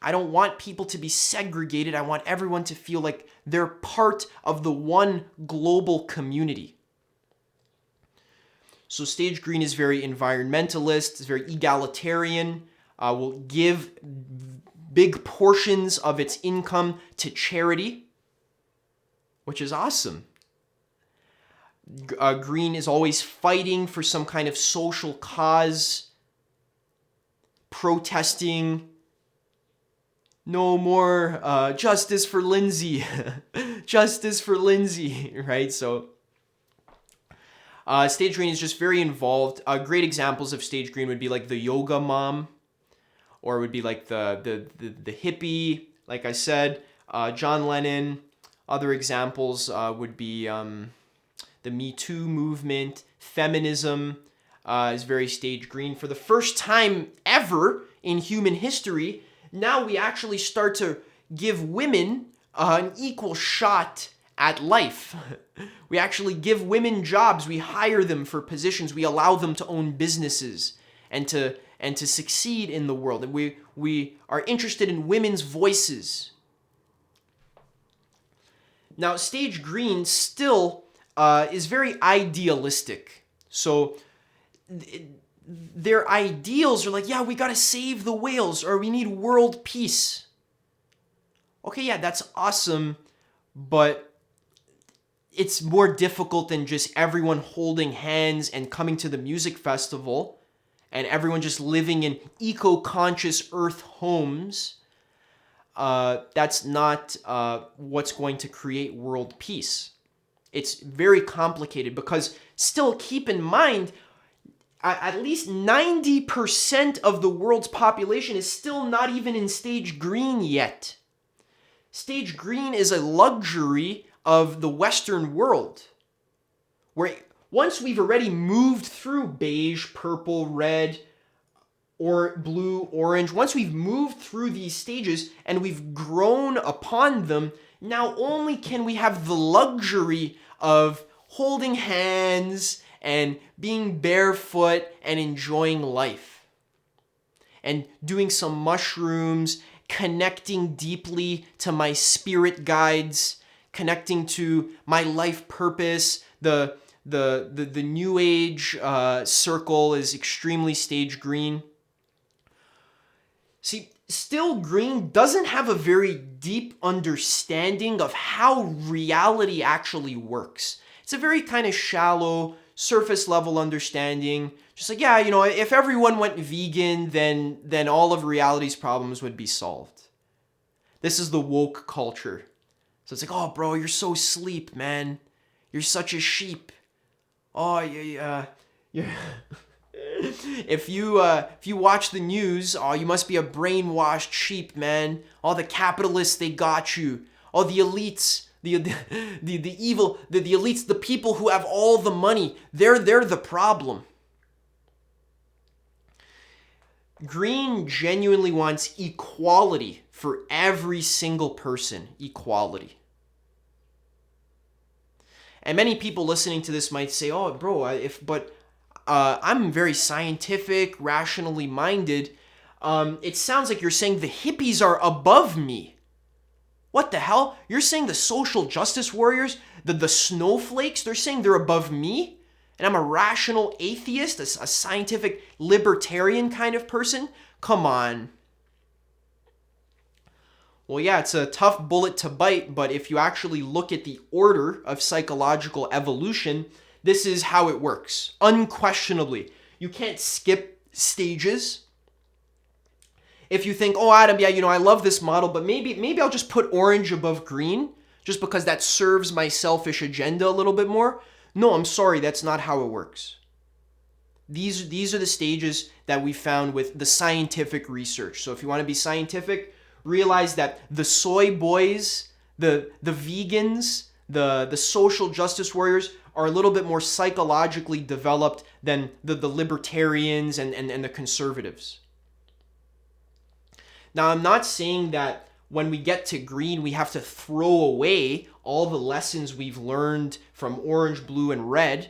I don't want people to be segregated. I want everyone to feel like they're part of the one global community. So stage green is very environmentalist, it's very egalitarian, will give big portions of its income to charity, which is awesome. Green is always fighting for some kind of social cause, protesting. No more justice for Lindsay, justice for Lindsay, right? So stage green is just very involved. Great examples of stage green would be like the yoga mom, or it would be like the hippie, like I said, John Lennon. Other examples would be the Me Too movement. Feminism is very stage green. For the first time ever in human history, now we actually start to give women an equal shot at life. We actually give women jobs. We hire them for positions. We allow them to own businesses and to succeed in the world. And we We are interested in women's voices. Now, stage green still is very idealistic. So their ideals are like, yeah, we gotta save the whales, or we need world peace. Okay, yeah, that's awesome, but it's more difficult than just everyone holding hands and coming to the music festival and everyone just living in eco-conscious earth homes. That's not what's going to create world peace. It's very complicated because still keep in mind, at least 90% of the world's population is still not even in stage green yet. Stage green is a luxury of the Western world, where once we've already moved through beige, purple, red, or blue, orange, once we've moved through these stages and we've grown upon them, now only can we have the luxury of holding hands and being barefoot and enjoying life. And doing some mushrooms, connecting deeply to my spirit guides, connecting to my life purpose. The New Age circle is extremely stage green. See, still green doesn't have a very deep understanding of how reality actually works. It's a very kind of shallow, surface level understanding. Just like, yeah, if everyone went vegan, then all of reality's problems would be solved. This is the woke culture. So it's like, oh, bro, you're so sleep, man. You're such a sheep. Oh, yeah. If you watch the news, oh, you must be a brainwashed sheep, man. All the capitalists, they got you. All the elites, the evil, the elites, the people who have all the money, they're the problem. Green genuinely wants equality for every single person. Equality. And many people listening to this might say, oh, bro, I'm very scientific, rationally minded. It sounds like you're saying the hippies are above me. What the hell? You're saying the social justice warriors, the snowflakes, they're saying they're above me? And I'm a rational atheist, a scientific libertarian kind of person? Come on. Well, yeah, it's a tough bullet to bite, but if you actually look at the order of psychological evolution, this is how it works, unquestionably. You can't skip stages. If you think, oh, Adam, yeah, I love this model, but maybe I'll just put orange above green, just because that serves my selfish agenda a little bit more. No, I'm sorry, that's not how it works. These are the stages that we found with the scientific research. So if you want to be scientific, realize that the soy boys, the vegans, the social justice warriors are a little bit more psychologically developed than the libertarians and the conservatives. Now, I'm not saying that when we get to green, we have to throw away all the lessons we've learned from orange, blue, and red.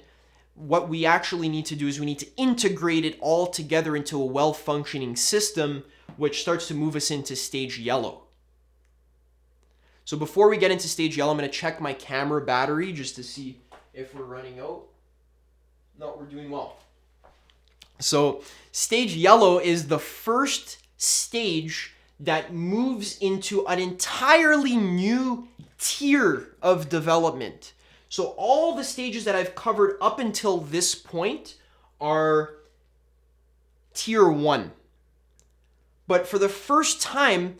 What we actually need to do is we need to integrate it all together into a well-functioning system, which starts to move us into stage yellow. So before we get into stage yellow, I'm going to check my camera battery just to see if we're running out. No, we're doing well. So stage yellow is the first stage that moves into an entirely new tier of development. So all the stages that I've covered up until this point are tier 1. But for the first time,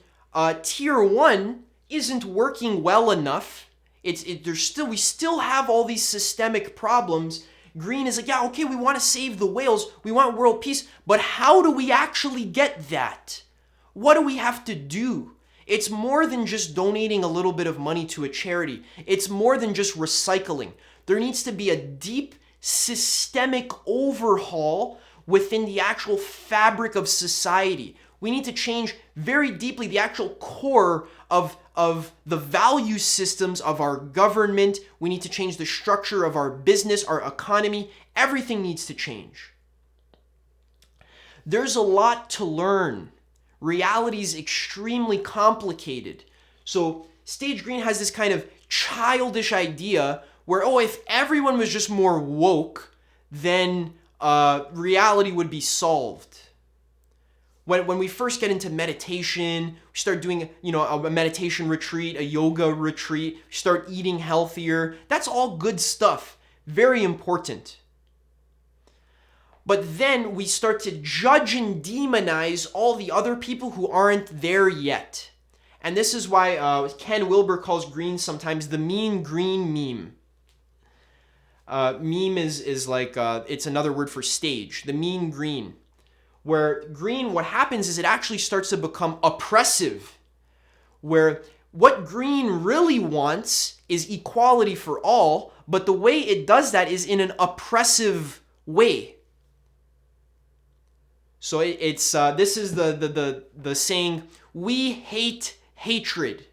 tier 1 isn't working well enough. We still have all these systemic problems. Green is like, yeah, okay, we want to save the whales, we want world peace, but how do we actually get that? What do we have to do? It's more than just donating a little bit of money to a charity. It's more than just recycling. There needs to be a deep systemic overhaul within the actual fabric of society. We need to change very deeply the actual core of the value systems of our government. We need to change the structure of our business, our economy. Everything needs to change. There's a lot to learn. reality is extremely complicated. So stage green has this kind of childish idea where, oh, if everyone was just more woke, then reality would be solved. When we first get into meditation, we start doing, a meditation retreat, a yoga retreat, we start eating healthier. That's all good stuff. Very important. But then we start to judge and demonize all the other people who aren't there yet. And this is why Ken Wilber calls green sometimes the mean green meme. Meme is like, it's another word for stage, the mean green. Where green, what happens is it actually starts to become oppressive. Where what green really wants is equality for all, but the way it does that is in an oppressive way. So it's this is the saying, we hate hatred,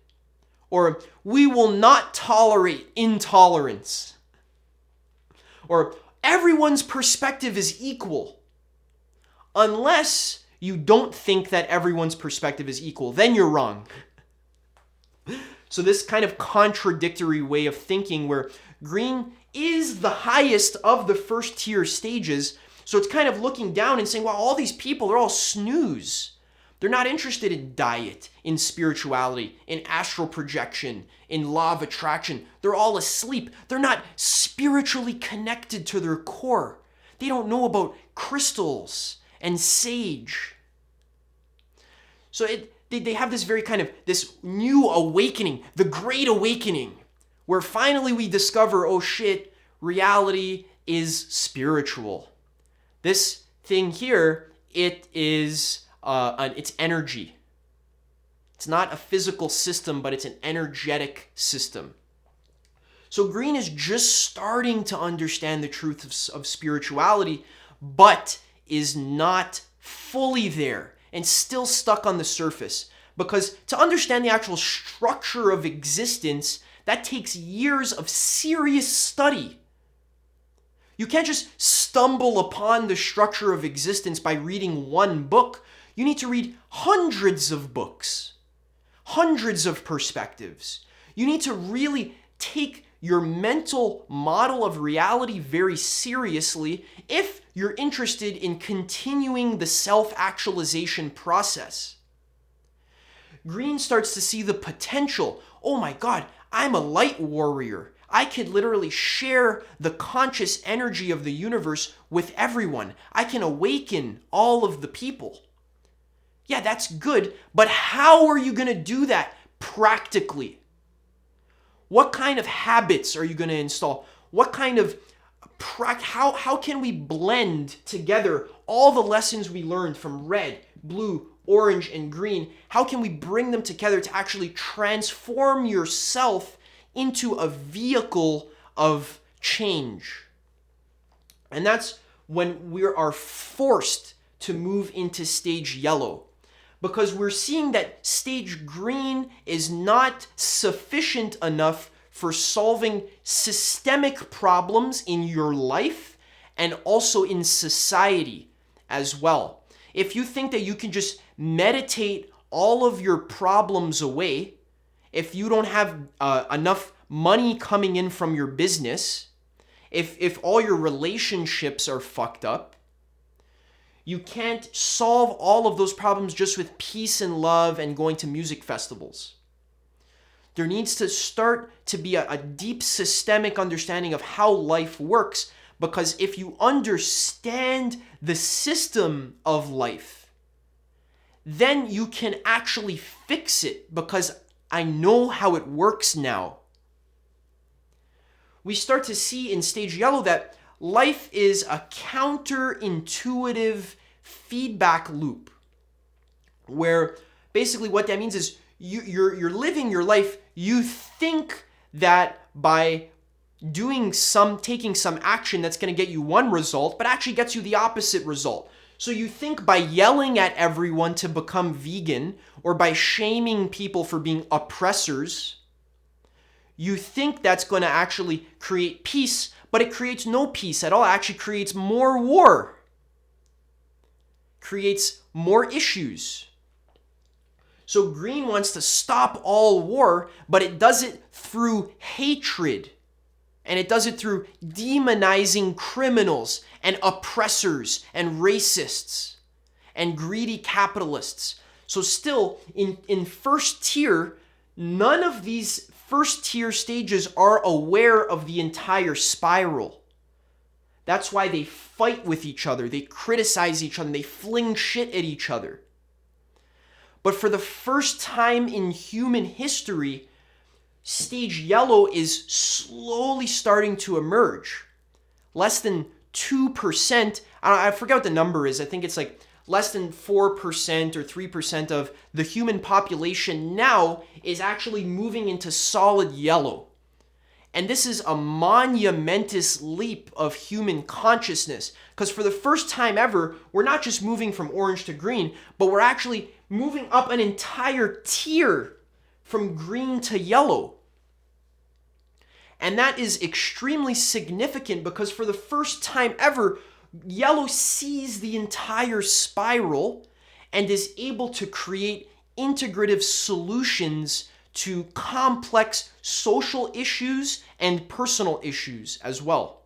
or we will not tolerate intolerance, or everyone's perspective is equal. Unless you don't think that everyone's perspective is equal, then you're wrong. So this kind of contradictory way of thinking where green is the highest of the first tier stages, so it's kind of looking down and saying, wow, all these people are all snooze. They're not interested in diet, in spirituality, in astral projection, in law of attraction. They're all asleep. They're not spiritually connected to their core. They don't know about crystals and sage. So they have this very kind of, this new awakening, the great awakening, where finally we discover, oh shit, reality is spiritual. This thing here, it is, it's energy. It's not a physical system, but it's an energetic system. So green is just starting to understand the truth of spirituality, but is not fully there and still stuck on the surface. Because to understand the actual structure of existence, that takes years of serious study. You can't just stumble upon the structure of existence by reading one book. You need to read hundreds of books, hundreds of perspectives. You need to really take your mental model of reality very seriously if you're interested in continuing the self-actualization process. Green starts to see the potential. Oh my God, I'm a light warrior. I could literally share the conscious energy of the universe with everyone. I can awaken all of the people. Yeah, that's good, but how are you going to do that practically? What kind of habits are you going to install? What kind of how can we blend together all the lessons we learned from red, blue, orange, and green? How can we bring them together to actually transform yourself into a vehicle of change? And that's when we are forced to move into stage yellow, because we're seeing that stage green is not sufficient enough for solving systemic problems in your life and also in society as well. If you think that you can just meditate all of your problems away, if you don't have enough money coming in from your business, if all your relationships are fucked up, you can't solve all of those problems just with peace and love and going to music festivals. There needs to start to be a deep systemic understanding of how life works, because if you understand the system of life, then you can actually fix it, because I know how it works now. We start to see in stage yellow that life is a counterintuitive feedback loop, where basically what that means is you're living your life. You think that by taking some action that's going to get you one result, but actually gets you the opposite result. So you think by yelling at everyone to become vegan, or by shaming people for being oppressors, you think that's going to actually create peace, but it creates no peace at all. It actually creates more war, creates more issues. So green wants to stop all war, but it does it through hatred. And it does it through demonizing criminals and oppressors and racists and greedy capitalists. So still, in first tier, none of these first tier stages are aware of the entire spiral. That's why they fight with each other, they criticize each other, they fling shit at each other. But for the first time in human history, stage yellow is slowly starting to emerge. Less than 2%, I forget what the number is, I think it's like less than 4% or 3% of the human population now is actually moving into solid yellow. And this is a monumentous leap of human consciousness, because for the first time ever, we're not just moving from orange to green, but we're actually moving up an entire tier from green to yellow. And that is extremely significant because for the first time ever, yellow sees the entire spiral and is able to create integrative solutions to complex social issues and personal issues as well.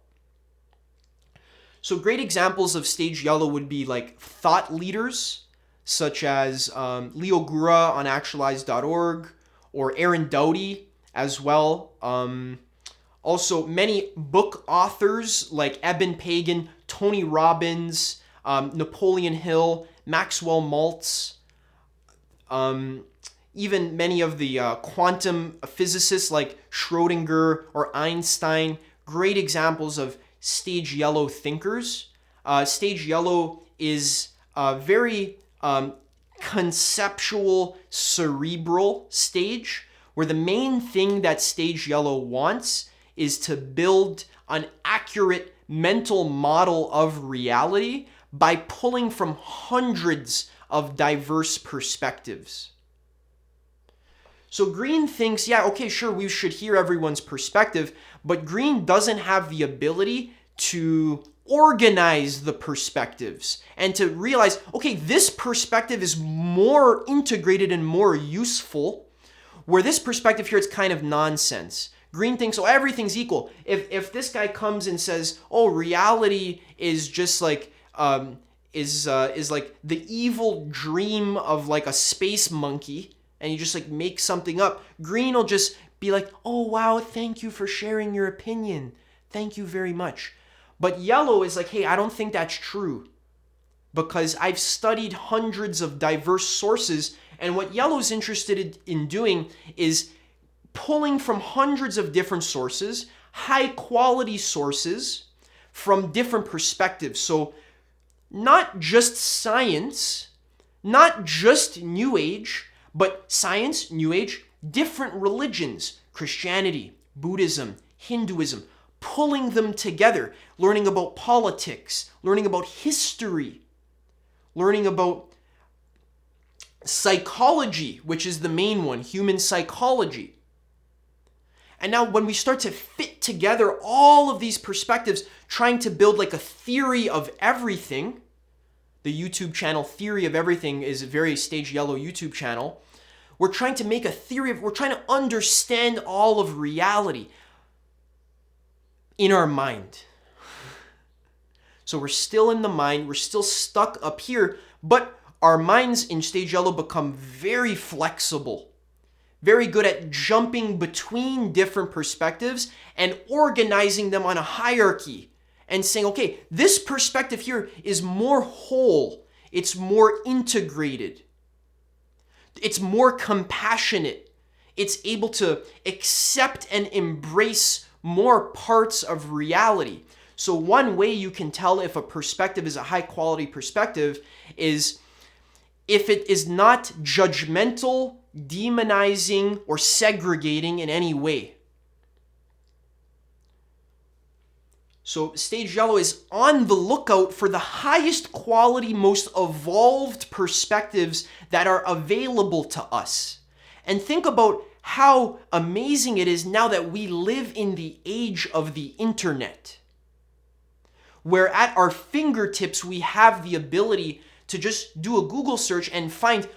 So great examples of stage yellow would be like thought leaders such as Leo Gura on actualize.org or Aaron Doughty as well. Also many book authors like Eben Pagan, Tony Robbins, Napoleon Hill, Maxwell Maltz, even many of the quantum physicists like Schrodinger or Einstein, great examples of stage yellow thinkers. Stage yellow is a very conceptual, cerebral stage where the main thing that stage yellow wants is to build an accurate mental model of reality by pulling from hundreds of diverse perspectives. So green thinks, yeah, okay, sure, we should hear everyone's perspective, but green doesn't have the ability to organize the perspectives and to realize, okay, this perspective is more integrated and more useful, where this perspective here is kind of nonsense. Green thinks, oh, everything's equal. If this guy comes and says, oh, reality is just like is like the evil dream of like a space monkey, and you just like make something up, green will just be like, oh wow, thank you for sharing your opinion, thank you very much. But yellow is like, hey, I don't think that's true, because I've studied hundreds of diverse sources, and what yellow's interested in doing is pulling from hundreds of different sources, high quality sources from different perspectives. So not just science, not just New Age, but science, New Age, different religions, Christianity, Buddhism, Hinduism, pulling them together, learning about politics, learning about history, learning about psychology, which is the main one, human psychology. And now when we start to fit together all of these perspectives, trying to build like a theory of everything, the YouTube channel Theory of Everything is a very stage yellow YouTube channel. We're trying to make a theory we're trying to understand all of reality in our mind. So we're still in the mind, we're still stuck up here, but our minds in stage yellow become very flexible, very good at jumping between different perspectives and organizing them on a hierarchy and saying, okay, this perspective here is more whole, it's more integrated, it's more compassionate, it's able to accept and embrace more parts of reality. So one way you can tell if a perspective is a high quality perspective is if it is not judgmental, demonizing, or segregating in any way. So stage yellow is on the lookout for the highest quality, most evolved perspectives that are available to us. And think about how amazing it is now that we live in the age of the internet, where at our fingertips we have the ability to just do a Google search and find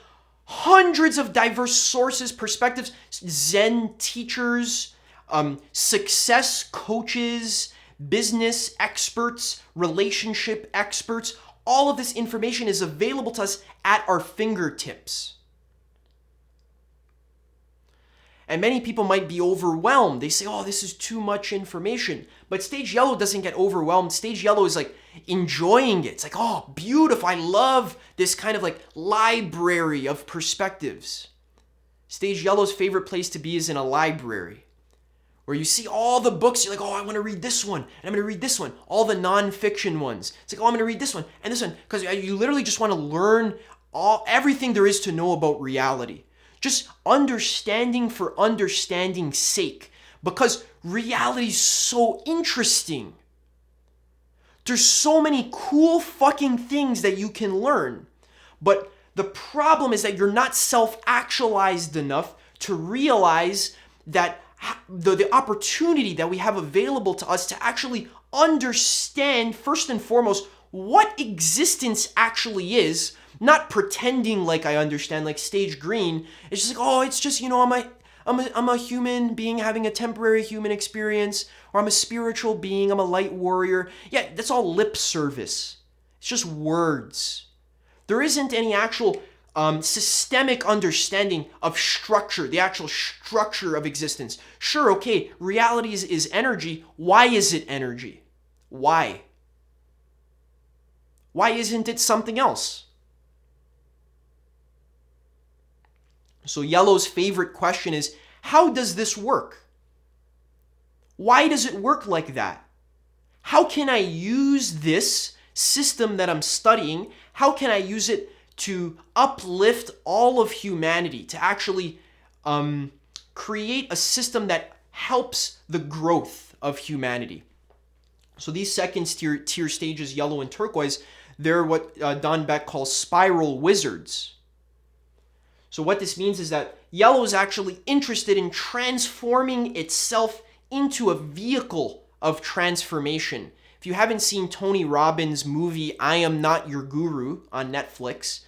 Hundreds of diverse sources, perspectives, Zen teachers, success coaches, business experts, relationship experts. All of this information is available to us at our fingertips. And many people might be overwhelmed. They say, oh, this is too much information. But Stage Yellow doesn't get overwhelmed. Stage Yellow is like enjoying it. It's like, oh, beautiful. I love this kind of like library of perspectives. Stage Yellow's favorite place to be is in a library where you see all the books. You're like, oh, I want to read this one. And I'm going to read this one. All the nonfiction ones. It's like, oh, I'm going to read this one and this one. Because you literally just want to learn everything there is to know about reality. Just understanding for understanding's sake. Because reality is so interesting. There's so many cool fucking things that you can learn. But the problem is that you're not self-actualized enough to realize that the opportunity that we have available to us to actually understand, first and foremost, what existence actually is. Not pretending like I understand, like Stage Green. It's just like, oh, it's just, I'm a human being having a temporary human experience, or I'm a spiritual being, I'm a light warrior. Yeah, that's all lip service. It's just words. There isn't any actual systemic understanding of structure, the actual structure of existence. Sure, okay, reality is energy. Why is it energy? Why? Why isn't it something else? So Yellow's favorite question is, how does this work? Why does it work like that? How can I use this system that I'm studying? How can I use it to uplift all of humanity, to actually create a system that helps the growth of humanity? So these second tier stages, Yellow and Turquoise, they're what Don Beck calls spiral wizards. So what this means is that Yellow is actually interested in transforming itself into a vehicle of transformation. If you haven't seen Tony Robbins' movie, I Am Not Your Guru on Netflix,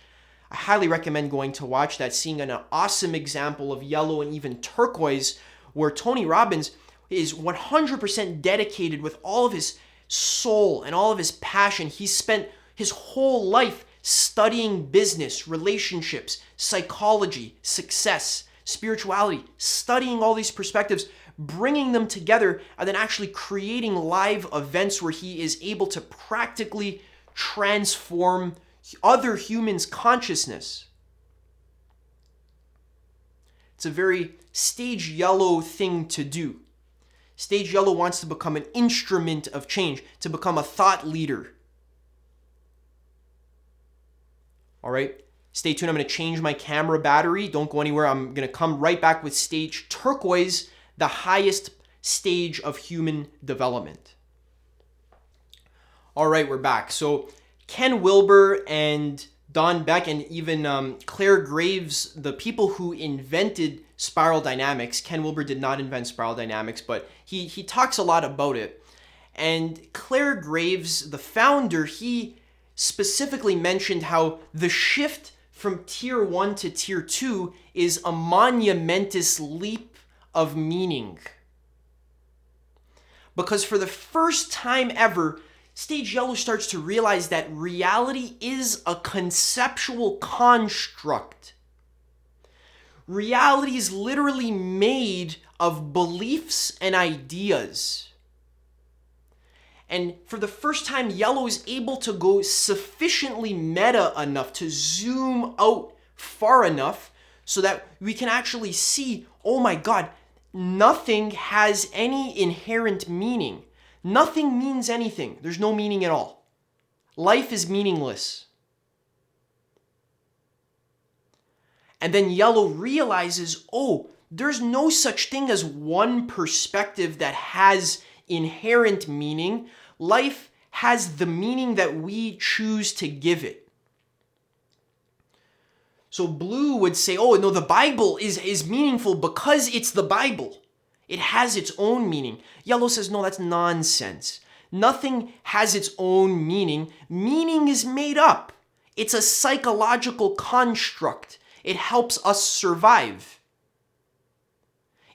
I highly recommend going to watch that, seeing an awesome example of Yellow and even Turquoise, where Tony Robbins is 100% dedicated with all of his soul and all of his passion. He spent his whole life studying business, relationships, psychology, success, spirituality, studying all these perspectives, bringing them together, and then actually creating live events where he is able to practically transform other humans' consciousness. It's a very Stage Yellow thing to do. Stage Yellow wants to become an instrument of change, to become a thought leader. All right, stay tuned. I'm going to change my camera battery. Don't go anywhere. I'm going to come right back with Stage Turquoise, the highest stage of human development. All right, we're back. So Ken Wilber and Don Beck and even Claire Graves, the people who invented spiral dynamics. Ken Wilber did not invent spiral dynamics, but he talks a lot about it. And Claire Graves, the founder, he specifically mentioned how the shift from tier 1 to tier 2 is a monumentous leap of meaning. Because for the first time ever, Stage Yellow starts to realize that reality is a conceptual construct. Reality is literally made of beliefs and ideas. And for the first time, Yellow is able to go sufficiently meta enough to zoom out far enough so that we can actually see, oh my God, nothing has any inherent meaning. Nothing means anything. There's no meaning at all. Life is meaningless. And then Yellow realizes, oh, there's no such thing as one perspective that has inherent meaning. Life has the meaning that we choose to give it. So Blue would say, oh no, the Bible is meaningful because it's the Bible. It has its own meaning. Yellow says, no, that's nonsense. Nothing has its own meaning. Meaning is made up. It's a psychological construct. It helps us survive.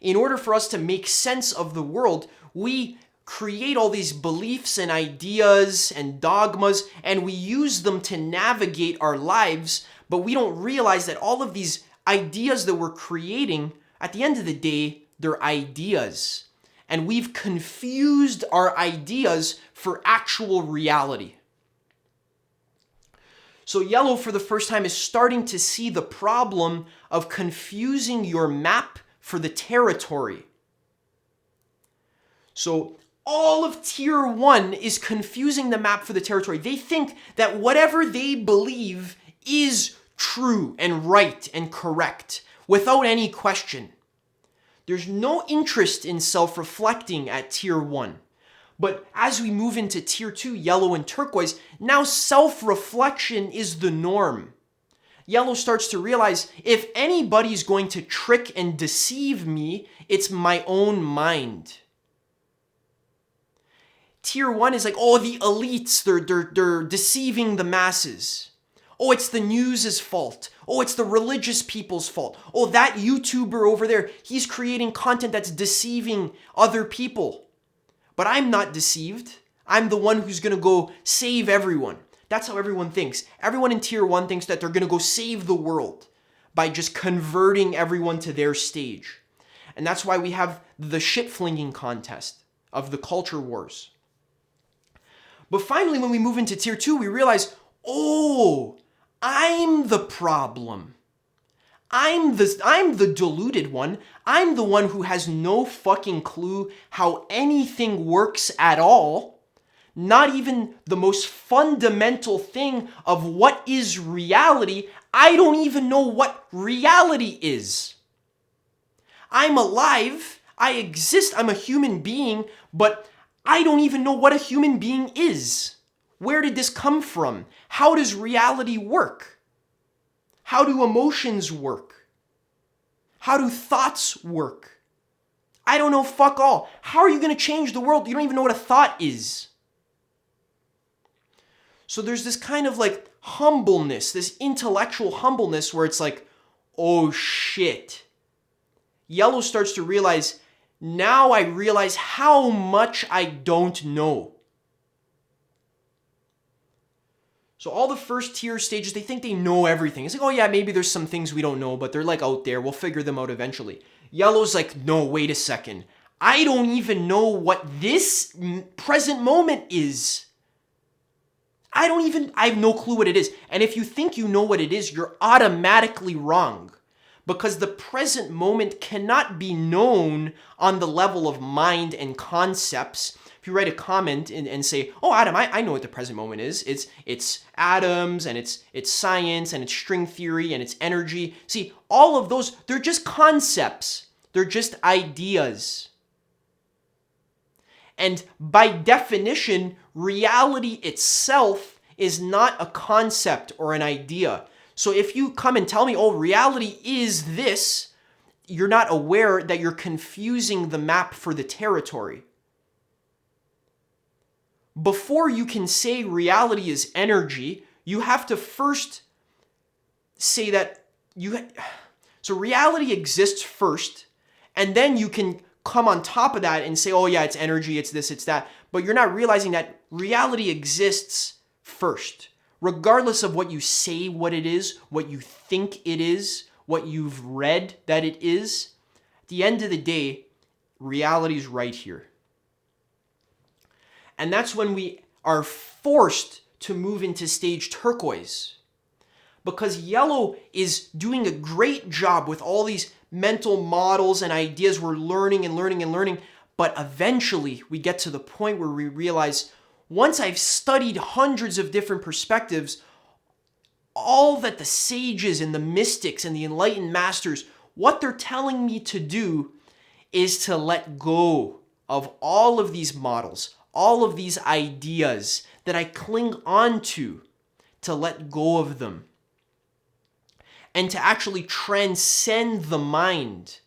In order for us to make sense of the world, we create all these beliefs and ideas and dogmas, and we use them to navigate our lives, but we don't realize that all of these ideas that we're creating, at the end of the day, they're ideas. And we've confused our ideas for actual reality. So yellow, for the first time, is starting to see the problem of confusing your map for the territory. So all of tier 1 is confusing the map for the territory. They think that whatever they believe is true and right and correct without any question. There's no interest in self-reflecting at tier 1. But as we move into tier 2, yellow and turquoise, now self-reflection is the norm. Yellow starts to realize, if anybody's going to trick and deceive me, it's my own mind. Tier 1 is like, oh, the elites, they're deceiving the masses. Oh, it's the news's fault. Oh, it's the religious people's fault. Oh, that YouTuber over there, he's creating content that's deceiving other people. But I'm not deceived. I'm the one who's going to go save everyone. That's how everyone thinks. Everyone in tier 1 thinks that they're going to go save the world by just converting everyone to their stage. And that's why we have the shit-flinging contest of the culture wars. But finally, when we move into tier 2, we realize, oh, I'm the problem. I'm the deluded one. I'm the one who has no fucking clue how anything works at all. Not even the most fundamental thing of what is reality. I don't even know what reality is. I'm alive. I exist. I'm a human being, but I don't even know what a human being is. Where did this come from? How does reality work? How do emotions work? How do thoughts work? I don't know fuck all. How are you going to change the world? You don't even know what a thought is. So there's this kind of like humbleness, this intellectual humbleness where it's like, oh shit. Yellow starts to realize, now I realize how much I don't know. So all the first tier stages, they think they know everything. It's like, oh yeah, maybe there's some things we don't know, but they're like out there. We'll figure them out eventually. Yellow's like, no, wait a second. I don't even know what this present moment is. I have no clue what it is. And if you think you know what it is, you're automatically wrong. Because the present moment cannot be known on the level of mind and concepts. If you write a comment and say, oh, Adam, I know what the present moment is. It's atoms, and it's science, and it's string theory, and it's energy. See, all of those, they're just concepts. They're just ideas. And by definition, reality itself is not a concept or an idea. So if you come and tell me, oh, reality is this, you're not aware that you're confusing the map for the territory. Before you can say reality is energy, you have to first say that so reality exists first, and then you can come on top of that and say, oh yeah, it's energy, it's this, it's that. But you're not realizing that reality exists first. Regardless of what you say what it is, what you think it is, what you've read that it is, at the end of the day, reality is right here. And that's when we are forced to move into stage turquoise. Because yellow is doing a great job with all these mental models and ideas. We're learning and learning and learning. But eventually we get to the point where we realize, once I've studied hundreds of different perspectives, all that the sages and the mystics and the enlightened masters, what they're telling me to do is to let go of all of these models, all of these ideas that I cling on to let go of them. And to actually transcend the mind,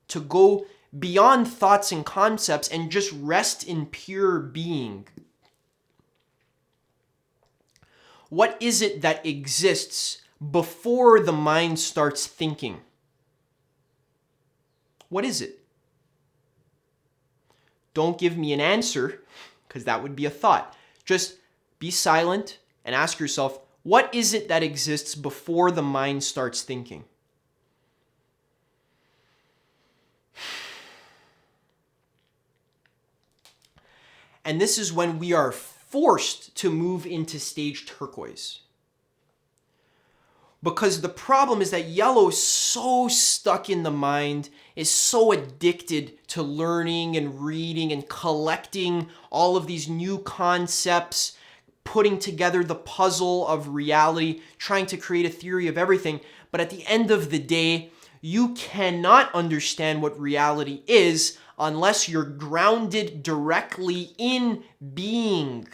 to go beyond thoughts and concepts and just rest in pure being. What is it that exists before the mind starts thinking? What is it? Don't give me an answer, because that would be a thought. Just be silent and ask yourself, what is it that exists before the mind starts thinking? And this is when we are forced to move into stage turquoise. Because the problem is that yellow is so stuck in the mind, is so addicted to learning and reading and collecting all of these new concepts, putting together the puzzle of reality, trying to create a theory of everything. But at the end of the day, you cannot understand what reality is unless you're grounded directly in being,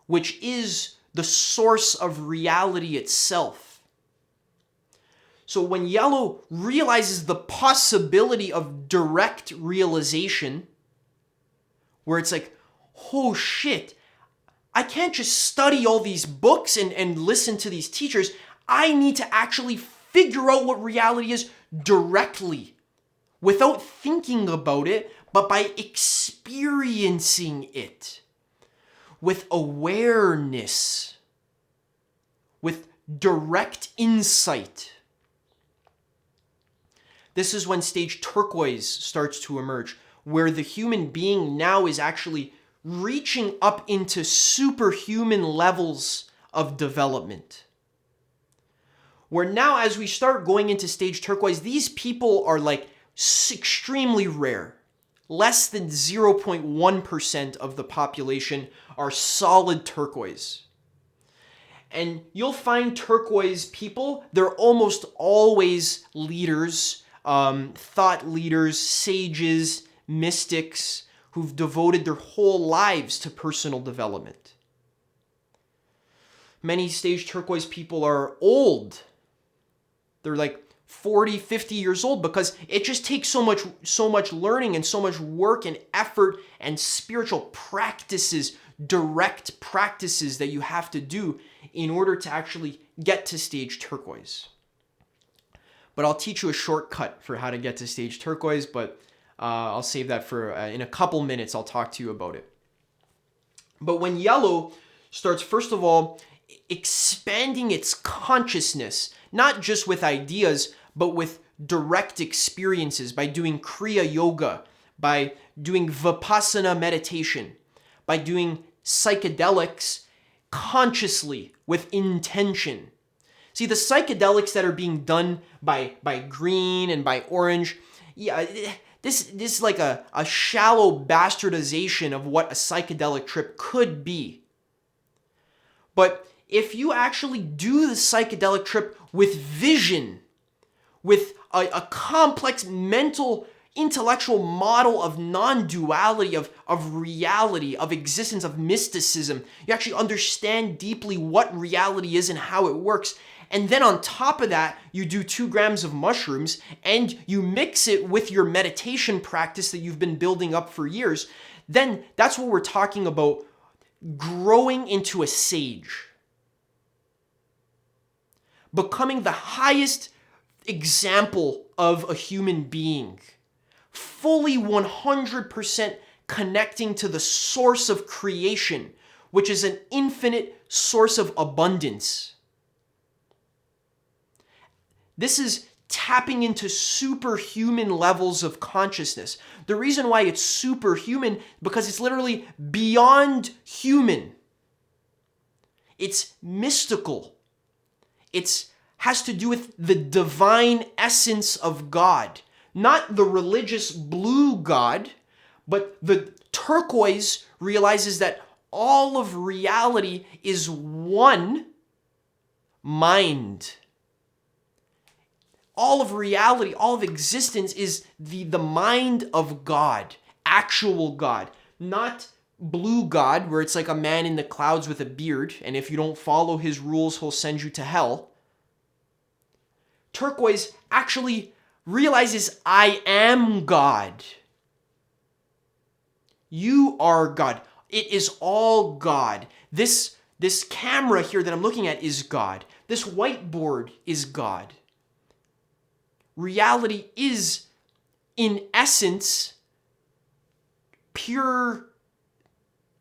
which is the source of reality itself. So when yellow realizes the possibility of direct realization, where it's like, oh shit, I can't just study all these books and listen to these teachers. I need to actually figure out what reality is directly, without thinking about it, but by experiencing it with awareness, with direct insight. This is when stage turquoise starts to emerge, where the human being now is actually reaching up into superhuman levels of development. Where now, as we start going into stage turquoise, these people are like extremely rare. Less than 0.1% of the population are solid turquoise. And you'll find turquoise people, they're almost always leaders, thought leaders, sages, mystics, who've devoted their whole lives to personal development. Many stage turquoise people are old. They're like 40, 50 years old, because it just takes so much learning and so much work and effort and spiritual practices, direct practices that you have to do in order to actually get to stage turquoise. But I'll teach you a shortcut for how to get to stage turquoise, but I'll save that for in a couple minutes. I'll talk to you about it. But when yellow starts, first of all, expanding its consciousness, not just with ideas, but with direct experiences, by doing Kriya Yoga, by doing Vipassana meditation, by doing psychedelics consciously with intention. See, the psychedelics that are being done by green and by orange, yeah, this is like a shallow bastardization of what a psychedelic trip could be. But if you actually do the psychedelic trip with vision, with a complex mental, intellectual model of non-duality, of reality, of existence, of mysticism, you actually understand deeply what reality is and how it works. And then on top of that, you do 2 grams of mushrooms and you mix it with your meditation practice that you've been building up for years. Then that's what we're talking about, growing into a sage. Becoming the highest example of a human being. Fully 100% connecting to the source of creation, which is an infinite source of abundance. This is tapping into superhuman levels of consciousness. The reason why it's superhuman, because it's literally beyond human. It's mystical. It has to do with the divine essence of God. Not the religious blue God, but the turquoise realizes that all of reality is one mind. All of reality, all of existence is the mind of God, actual God, not blue God, where it's like a man in the clouds with a beard, and if you don't follow his rules, he'll send you to hell. Turquoise actually realizes, I am God. You are God. It is all God. This camera here that I'm looking at is God. This whiteboard is God. Reality is, in essence, pure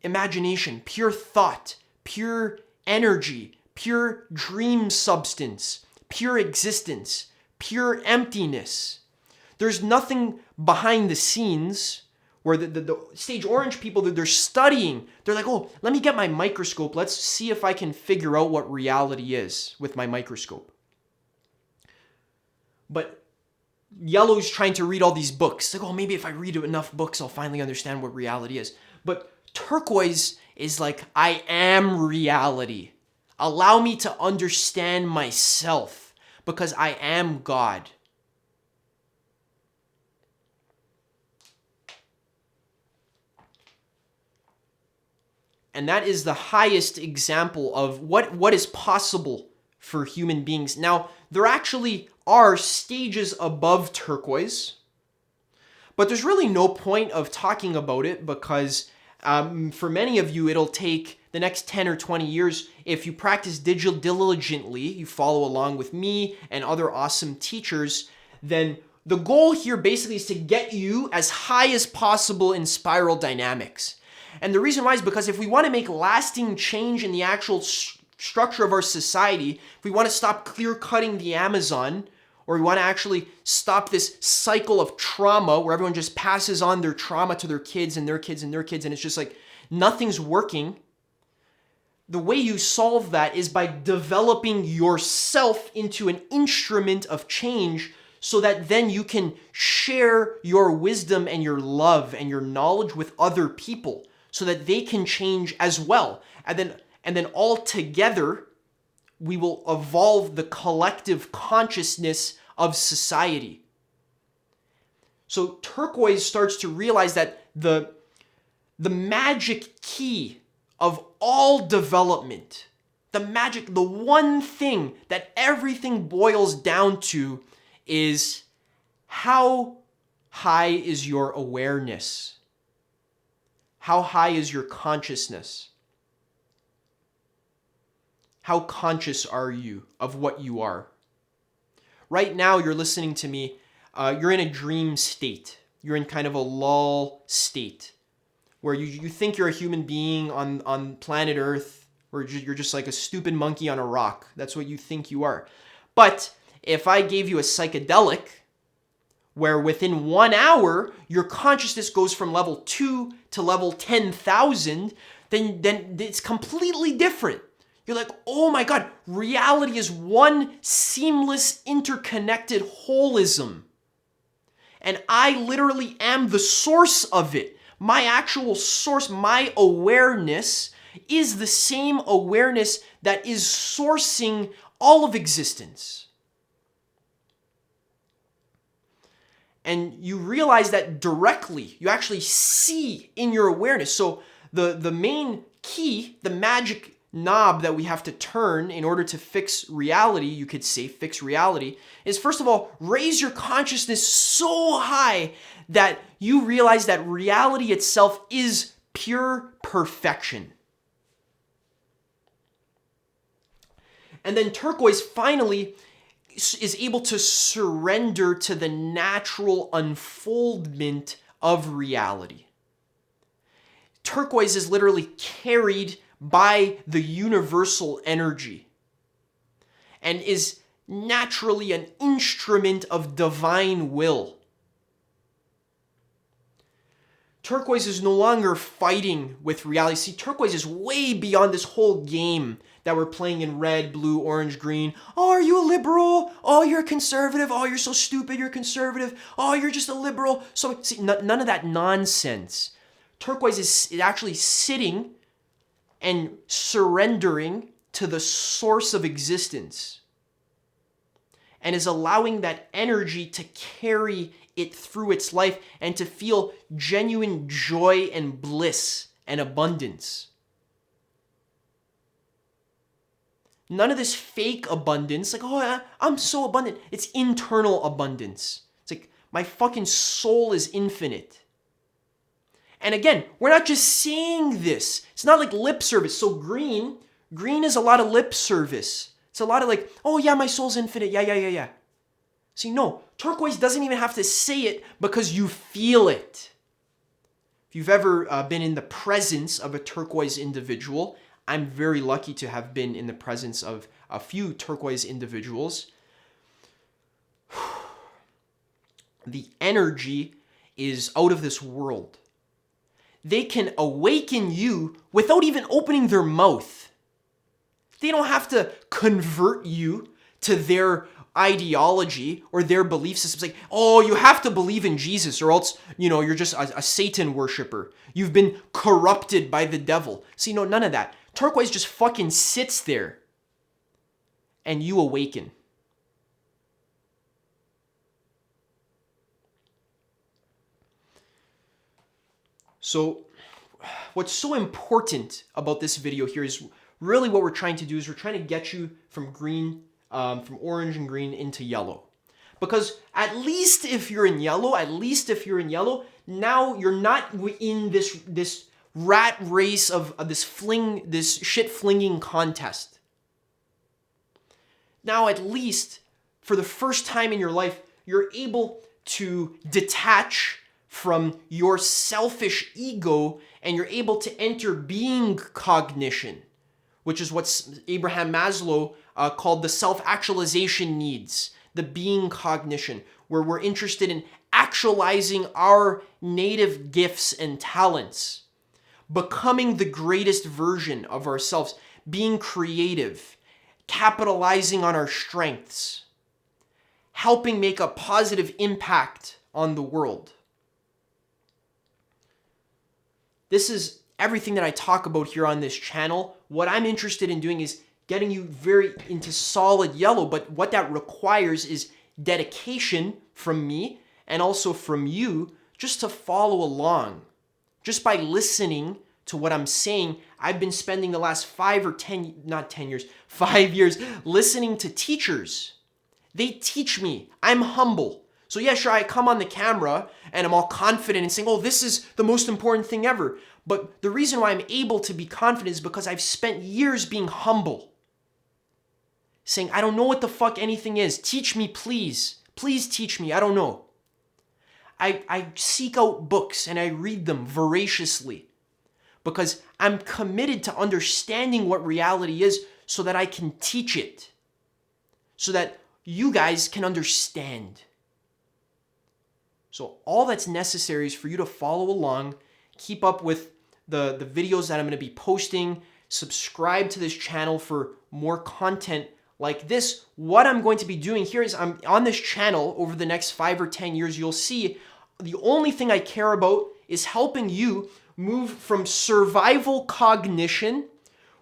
imagination, pure thought, pure energy, pure dream substance, pure existence, pure emptiness. There's nothing behind the scenes where the Stage Orange people, that they're studying, they're like, oh, let me get my microscope. Let's see if I can figure out what reality is with my microscope. But Yellow's trying to read all these books. Like, oh, maybe if I read enough books, I'll finally understand what reality is. But Turquoise is like, I am reality. Allow me to understand myself because I am God. And that is the highest example of what is possible for human beings. Now, there actually are stages above Turquoise, but there's really no point of talking about it because for many of you, it'll take the next 10 or 20 years. If you practice diligently, you follow along with me and other awesome teachers, then the goal here basically is to get you as high as possible in spiral dynamics. And the reason why is because if we want to make lasting change in the actual structure of our society, if we want to stop clear-cutting the Amazon, or we want to actually stop this cycle of trauma where everyone just passes on their trauma to their kids and their kids and their kids, and it's just like nothing's working, the way you solve that is by developing yourself into an instrument of change so that then you can share your wisdom and your love and your knowledge with other people so that they can change as well. And then all together, we will evolve the collective consciousness of society. So Turquoise starts to realize that the magic key of all development, the one thing that everything boils down to is how high is your awareness? How high is your consciousness? How conscious are you of what you are? Right now, you're listening to me. You're in a dream state. You're in kind of a lull state where you think you're a human being on planet Earth, or you're just like a stupid monkey on a rock. That's what you think you are. But if I gave you a psychedelic where within 1 hour, your consciousness goes from level 2 to level 10,000, then it's completely different. You're like, oh my God, reality is one seamless, interconnected holism. And I literally am the source of it. My actual source, my awareness is the same awareness that is sourcing all of existence. And you realize that directly, you actually see in your awareness. So the main key, the magic knob that we have to turn in order to fix reality, you could say fix reality, is first of all, raise your consciousness so high that you realize that reality itself is pure perfection. And then Turquoise finally is able to surrender to the natural unfoldment of reality. Turquoise is literally carried by the universal energy and is naturally an instrument of divine will. Turquoise is no longer fighting with reality. See, Turquoise is way beyond this whole game that we're playing in red, blue, orange, green. Oh, are you a liberal? Oh, you're a conservative. Oh, you're so stupid, you're conservative. Oh, you're just a liberal. So, see, none of that nonsense. Turquoise is actually sitting and surrendering to the source of existence and is allowing that energy to carry it through its life and to feel genuine joy and bliss and abundance. None of this fake abundance, like, oh, I'm so abundant. It's internal abundance. It's like, my fucking soul is infinite. And again, we're not just saying this. It's not like lip service. So green is a lot of lip service. It's It's a lot of like, oh yeah, my soul's infinite. Yeah. See, no, turquoise doesn't even have to say it because you feel it. If you've ever been in the presence of a turquoise individual, I'm very lucky to have been in the presence of a few turquoise individuals. The energy is out of this world. They can awaken you without even opening their mouth. They don't have to convert you to their ideology or their belief systems. Like, oh, you have to believe in Jesus or else, you're just a Satan worshiper. You've been corrupted by the devil. See, no, none of that. Turquoise just fucking sits there and you awaken. So what's so important about this video here is really what we're trying to do is we're trying to get you from green, from orange and green into yellow. Because at least if you're in yellow, now you're not in this rat race of this shit flinging contest. Now at least for the first time in your life, you're able to detach from your selfish ego and you're able to enter being cognition, which is what Abraham Maslow called the self-actualization needs, the being cognition, where we're interested in actualizing our native gifts and talents, becoming the greatest version of ourselves, being creative, capitalizing on our strengths, helping make a positive impact on the world. This is everything that I talk about here on this channel. What I'm interested in doing is getting you very into solid yellow, but what that requires is dedication from me and also from you just to follow along. Just by listening to what I'm saying, I've been spending the last 5 years listening to teachers. They teach me. I'm humble. So yeah, sure, I come on the camera and I'm all confident and saying, oh, this is the most important thing ever. But the reason why I'm able to be confident is because I've spent years being humble. Saying, I don't know what the fuck anything is. Teach me, please. Please teach me. I don't know. I seek out books and I read them voraciously because I'm committed to understanding what reality is so that I can teach it. So that you guys can understand. So all that's necessary is for you to follow along, keep up with the videos that I'm going to be posting, subscribe to this channel for more content like this. What I'm going to be doing here is I'm on this channel over the next 5 or 10 years, you'll see the only thing I care about is helping you move from survival cognition,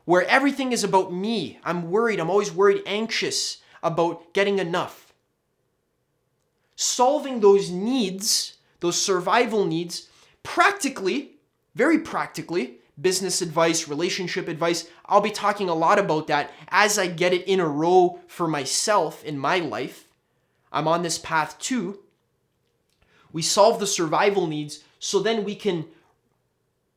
where everything is about me. I'm worried, I'm always worried, anxious about getting enough. Solving those needs, those survival needs, practically, very practically, business advice, relationship advice, I'll be talking a lot about that as I get it in a row for myself in my life. I'm on this path too. We solve the survival needs so then we can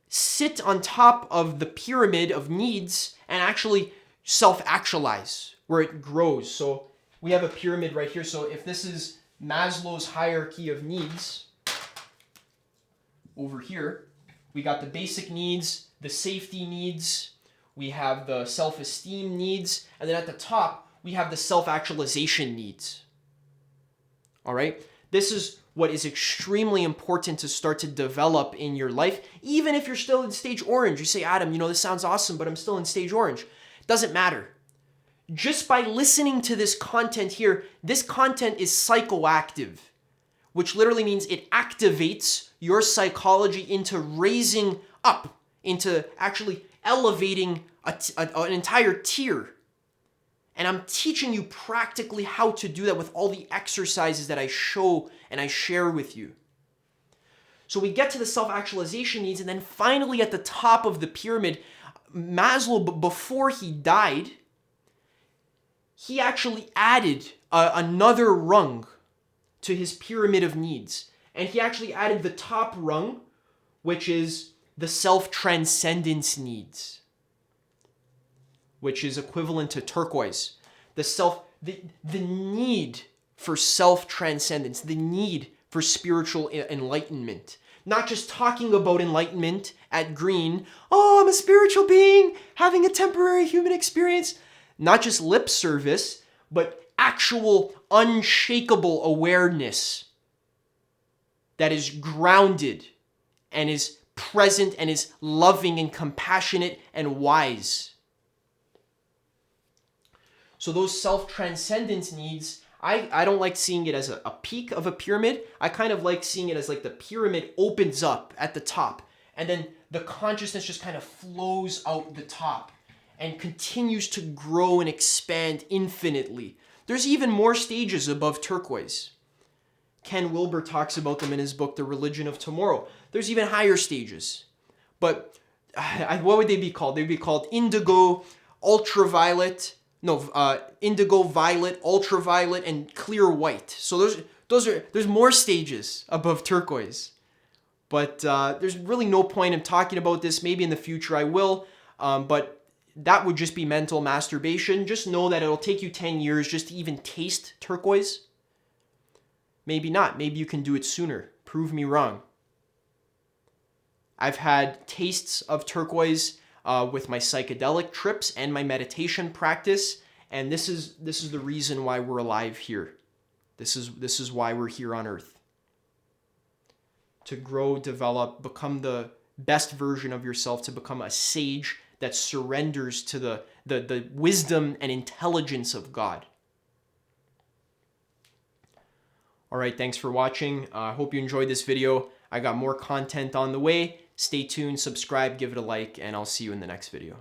sit on top of the pyramid of needs and actually self-actualize where it grows. So we have a pyramid right here. So if this is Maslow's hierarchy of needs, over here, we got the basic needs, the safety needs, we have the self-esteem needs, and then at the top, we have the self-actualization needs. All right? This is what is extremely important to start to develop in your life, even if you're still in stage orange. You say, Adam, this sounds awesome, but I'm still in stage orange. Doesn't matter. Just by listening to this content here, this content is psychoactive, which literally means it activates your psychology into raising up, into actually elevating an entire tier. And I'm teaching you practically how to do that with all the exercises that I show and I share with you. So we get to the self-actualization needs, and then finally at the top of the pyramid, Maslow, before he died, he actually added another rung to his pyramid of needs. And he actually added the top rung, which is the self-transcendence needs, which is equivalent to turquoise. the need for self-transcendence, the need for spiritual enlightenment. Not just talking about enlightenment at Green, oh, I'm a spiritual being having a temporary human experience. Not just lip service, but actual unshakable awareness that is grounded and is present and is loving and compassionate and wise. So those self-transcendence needs, I don't like seeing it as a peak of a pyramid. I kind of like seeing it as like the pyramid opens up at the top and then the consciousness just kind of flows out the top and continues to grow and expand infinitely. There's even more stages above turquoise. Ken Wilber talks about them in his book, The Religion of Tomorrow. There's even higher stages. But what would they be called? They'd be called indigo, ultraviolet, indigo, violet, ultraviolet, and clear white. So there's more stages above turquoise. But there's really no point in talking about this. Maybe in the future I will. But that would just be mental masturbation. Just know that it'll take you 10 years just to even taste turquoise. Maybe not. Maybe you can do it sooner. Prove me wrong. I've had tastes of turquoise with my psychedelic trips and my meditation practice, and this is the reason why we're alive here. This is why we're here on Earth. To grow, develop, become the best version of yourself, to become a sage that surrenders to the wisdom and intelligence of God. All right, thanks for watching. I hope you enjoyed this video. I got more content on the way. Stay tuned, subscribe, give it a like, and I'll see you in the next video.